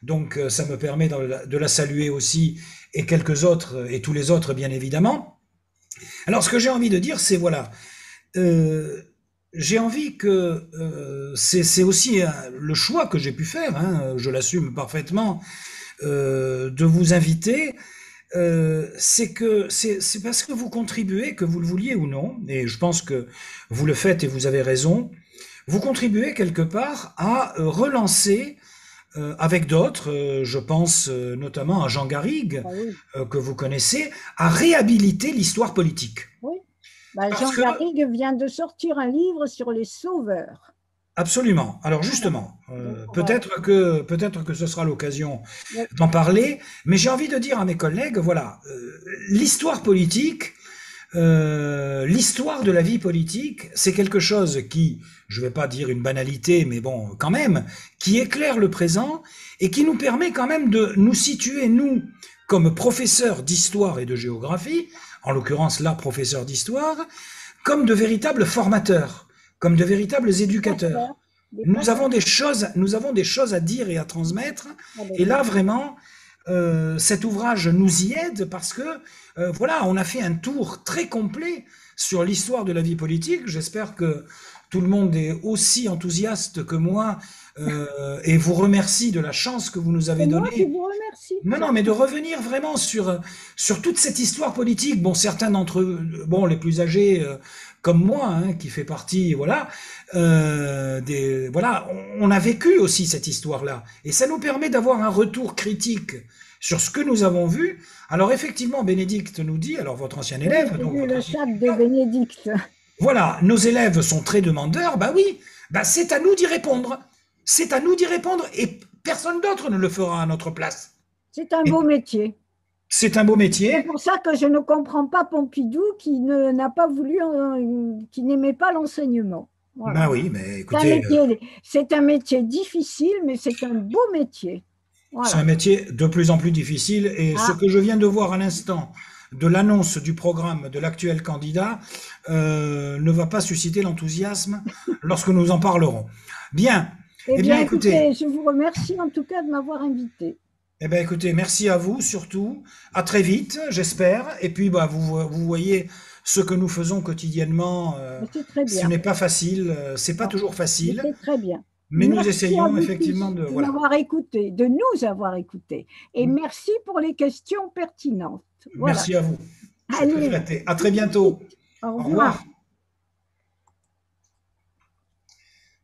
Speaker 2: Donc ça me permet de la saluer aussi et quelques autres et tous les autres bien évidemment. Alors ce que j'ai envie de dire c'est voilà. Euh, j'ai envie que c'est aussi le choix que j'ai pu faire, hein, je l'assume parfaitement, de vous inviter. C'est que c'est parce que vous contribuez, que vous le vouliez ou non, et je pense que vous le faites et vous avez raison. Vous contribuez quelque part à relancer avec d'autres, je pense notamment à Jean Garrigue,
Speaker 3: Ah oui,
Speaker 2: que vous connaissez, à réhabiliter l'histoire politique.
Speaker 3: oui. Bah,
Speaker 2: Parce
Speaker 3: Jean
Speaker 2: que
Speaker 3: Garrigue vient de sortir un livre sur les sauveurs.
Speaker 2: Absolument. Alors
Speaker 3: Voilà.
Speaker 2: justement,
Speaker 3: Donc, on va-
Speaker 2: peut-être que ce sera l'occasion
Speaker 3: oui,
Speaker 2: d'en parler, mais j'ai envie de dire à mes collègues, voilà, l'histoire politique, l'histoire de la vie politique, c'est quelque chose qui, je vais pas dire une banalité, mais bon, quand même, qui éclaire le présent et qui nous permet quand même de nous situer, nous, comme professeurs d'histoire et de géographie, en l'occurrence là, professeurs d'histoire, comme de véritables formateurs, comme de véritables
Speaker 3: pas
Speaker 2: éducateurs.
Speaker 3: faire, pas faire.
Speaker 2: Nous avons des choses à dire et à transmettre.
Speaker 3: Ah ben,
Speaker 2: Et là, vraiment, cet ouvrage nous y aide parce que, voilà, on a fait un tour très complet sur l'histoire de la vie politique. J'espère que tout le monde est aussi enthousiaste que moi et vous remercie de la chance que vous nous avez
Speaker 3: c'est moi qui
Speaker 2: donnée.
Speaker 3: vous remercie.
Speaker 2: Non, non, mais de revenir vraiment sur toute cette histoire politique. Bon, certains d'entre eux, bon, les plus âgés, comme moi, hein, qui fait partie, voilà, voilà, on a vécu aussi cette histoire-là. Et ça nous permet d'avoir un retour critique sur ce que nous avons vu. Alors, effectivement, Bénédicte nous dit, alors votre ancien
Speaker 3: Oui,
Speaker 2: élève,
Speaker 3: j'ai
Speaker 2: donc
Speaker 3: vu
Speaker 2: votre
Speaker 3: le
Speaker 2: ancien
Speaker 3: chat de
Speaker 2: étudiant,
Speaker 3: Bénédicte.
Speaker 2: voilà, nos élèves sont très demandeurs, bah oui, bah c'est à nous d'y répondre. C'est à nous d'y répondre et personne d'autre ne le fera à notre place.
Speaker 3: C'est un
Speaker 2: Et
Speaker 3: beau métier.
Speaker 2: c'est un beau
Speaker 3: C'est
Speaker 2: métier.
Speaker 3: pour ça que je ne comprends pas Pompidou n'a pas voulu, qui n'aimait pas l'enseignement.
Speaker 2: Ben
Speaker 3: Voilà.
Speaker 2: oui, mais
Speaker 3: C'est un
Speaker 2: écoutez,
Speaker 3: métier, c'est un métier difficile, mais c'est un beau métier.
Speaker 2: c'est un
Speaker 3: Voilà.
Speaker 2: métier de plus en plus difficile et ce
Speaker 3: Ah,
Speaker 2: que je viens de voir à l'instant de l'annonce du programme de l'actuel candidat ne va pas susciter l'enthousiasme lorsque nous en parlerons. Bien,
Speaker 3: eh
Speaker 2: eh bien
Speaker 3: bien,
Speaker 2: écoutez,
Speaker 3: écoutez, je vous remercie en tout cas de m'avoir invité.
Speaker 2: eh bien écoutez, merci à vous surtout, à très vite, j'espère, et puis bah, vous voyez ce que nous faisons quotidiennement,
Speaker 3: Mais c'est très
Speaker 2: ce
Speaker 3: bien.
Speaker 2: n'est pas facile, c'est pas
Speaker 3: Non,
Speaker 2: toujours
Speaker 3: mais
Speaker 2: facile,
Speaker 3: c'est très bien.
Speaker 2: mais nous
Speaker 3: Merci à
Speaker 2: essayons
Speaker 3: vous
Speaker 2: effectivement
Speaker 3: tous
Speaker 2: de,
Speaker 3: de
Speaker 2: voilà.
Speaker 3: m'avoir écouté, de nous avoir écoutés. Et merci pour les questions pertinentes. Voilà.
Speaker 2: Merci à vous. Je suis très
Speaker 3: Allez,
Speaker 2: flatté. À
Speaker 3: tout
Speaker 2: très
Speaker 3: de
Speaker 2: bientôt.
Speaker 3: suite. Au
Speaker 2: Au
Speaker 3: revoir.
Speaker 2: revoir.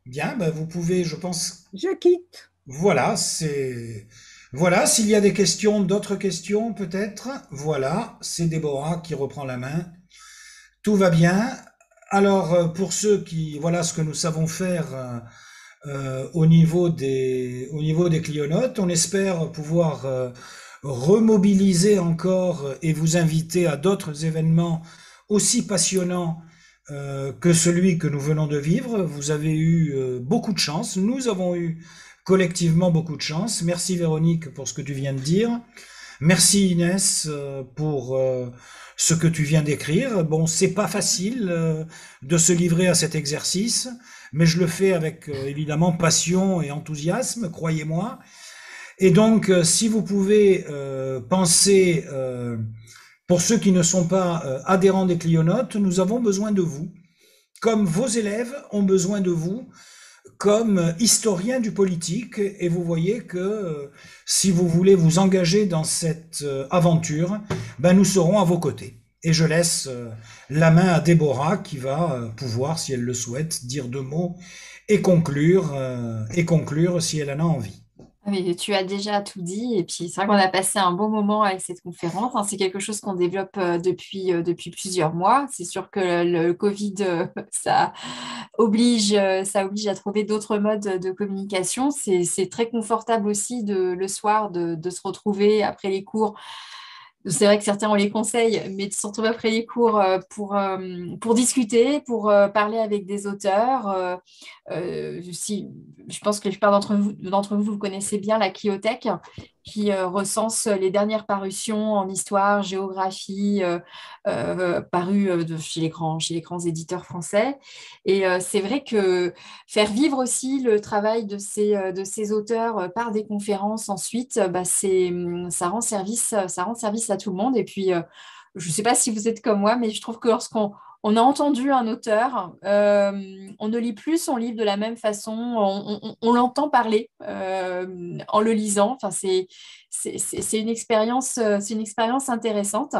Speaker 2: Bien, ben vous pouvez, je pense,
Speaker 3: Je quitte.
Speaker 2: voilà, voilà, s'il y a des questions, d'autres questions peut-être, voilà, c'est Déborah qui reprend la main. Tout va bien. Alors, pour ceux qui, voilà ce que nous savons faire au niveau des clionotes, on espère pouvoir remobiliser encore et vous inviter à d'autres événements aussi passionnants que celui que nous venons de vivre. Vous avez eu beaucoup de chance. Nous avons eu collectivement beaucoup de chance. Merci Véronique pour ce que tu viens de dire. Merci Inès pour ce que tu viens d'écrire. Bon, c'est pas facile de se livrer à cet exercice, mais je le fais avec évidemment passion et enthousiasme, croyez-moi. Et donc, si vous pouvez penser, pour ceux qui ne sont pas adhérents des Clionotes, nous avons besoin de vous, comme vos élèves ont besoin de vous, comme historien du politique. Et vous voyez que si vous voulez vous engager dans cette aventure, ben nous serons à vos côtés. Et je laisse la main à Déborah qui va pouvoir, si elle le souhaite, dire deux mots et conclure si elle en a envie.
Speaker 4: Oui, tu as déjà tout dit. Et puis, c'est vrai qu'on a passé un bon moment avec cette conférence, hein. C'est quelque chose qu'on développe depuis plusieurs mois. C'est sûr que le Covid, ça oblige à trouver d'autres modes de communication. C'est très confortable aussi le soir de se retrouver après les cours. C'est vrai que certains, on les conseille, mais de se retrouver après les cours pour discuter, pour parler avec des auteurs. Je pense que la plupart d'entre vous, vous connaissez bien la Cliothèque, qui recense les dernières parutions en histoire, géographie, parues chez les grands éditeurs français. Et c'est vrai que faire vivre aussi le travail de ces auteurs par des conférences ensuite, ça rend service à tout le monde. Et puis, je ne sais pas si vous êtes comme moi, mais je trouve que lorsqu'on a entendu un auteur, on ne lit plus son livre de la même façon, on l'entend parler en le lisant. Enfin, c'est une expérience intéressante.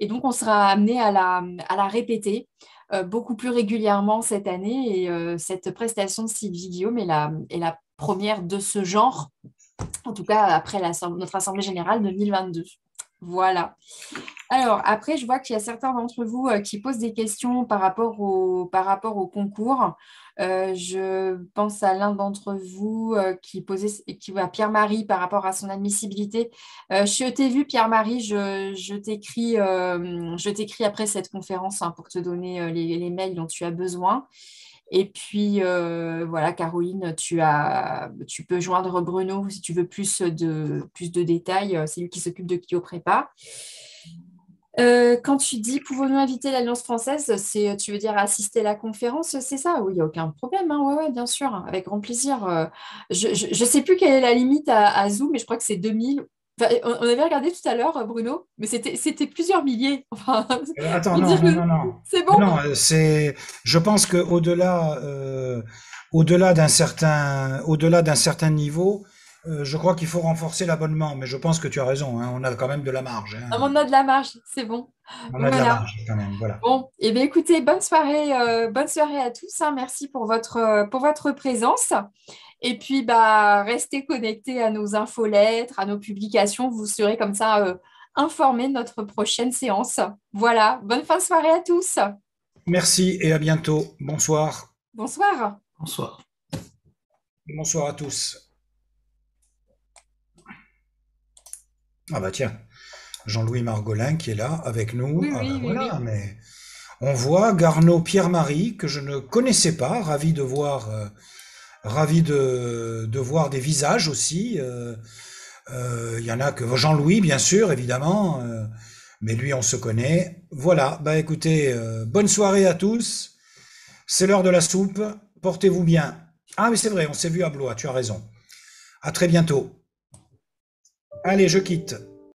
Speaker 4: Et donc, on sera amené à la répéter beaucoup plus régulièrement cette année. Et cette prestation de Sylvie Guillaume est la première de ce genre, en tout cas après notre Assemblée générale 2022. Voilà. Alors, après, je vois qu'il y a certains d'entre vous qui posent des questions par rapport au concours. Je pense à l'un d'entre vous qui va Pierre-Marie par rapport à son admissibilité. Je t'ai vu, Pierre-Marie, je t'écris après cette conférence, hein, pour te donner les mails dont tu as besoin. Et puis, voilà, Caroline, tu peux joindre Bruno si tu veux plus de détails. C'est lui qui s'occupe de Clio Prépa. Quand tu dis pouvons-nous inviter l'Alliance française, tu veux dire assister à la conférence, c'est ça? Oui, il n'y a aucun problème, hein. Ouais, ouais, bien sûr, avec grand plaisir. Je ne sais plus quelle est la limite à Zoom, mais je crois que c'est 2000. Enfin, on avait regardé tout à l'heure, Bruno, mais c'était plusieurs milliers. Enfin,
Speaker 2: Attends,
Speaker 4: pour
Speaker 2: non,
Speaker 4: dire
Speaker 2: non,
Speaker 4: que
Speaker 2: non, non.
Speaker 4: c'est bon.
Speaker 2: Non, je pense que au-delà au-delà d'un certain niveau, je crois qu'il faut renforcer l'abonnement. Mais je pense que tu as raison, hein, on a quand même de la marge,
Speaker 4: Ah,
Speaker 2: hein.
Speaker 4: on a de la marge, c'est bon.
Speaker 2: On a de la
Speaker 4: Voilà.
Speaker 2: marge quand même, voilà.
Speaker 4: Bon, et bien écoutez, bonne soirée à tous, hein. Merci pour votre présence. Et puis, bah, restez connectés à nos infolettres, à nos publications. Vous serez comme ça informés de notre prochaine séance. Voilà, bonne fin de soirée à tous.
Speaker 2: Merci et à bientôt. Bonsoir.
Speaker 4: Bonsoir.
Speaker 1: Bonsoir.
Speaker 2: Bonsoir à tous. Ah bah tiens, Jean-Louis Margolin qui est là avec nous.
Speaker 4: Oui,
Speaker 2: Ah bah
Speaker 4: oui, oui,
Speaker 2: voilà,
Speaker 4: oui.
Speaker 2: mais on voit Garneau Pierre-Marie que je ne connaissais pas. Ravi de voir, de voir des visages aussi. Il y en a que Jean-Louis, bien sûr, évidemment, mais lui, on se connaît. Voilà, bah écoutez, bonne soirée à tous. C'est l'heure de la soupe. Portez-vous bien. Ah, mais c'est vrai, on s'est vu à Blois, tu as raison. À très bientôt. Allez, je quitte.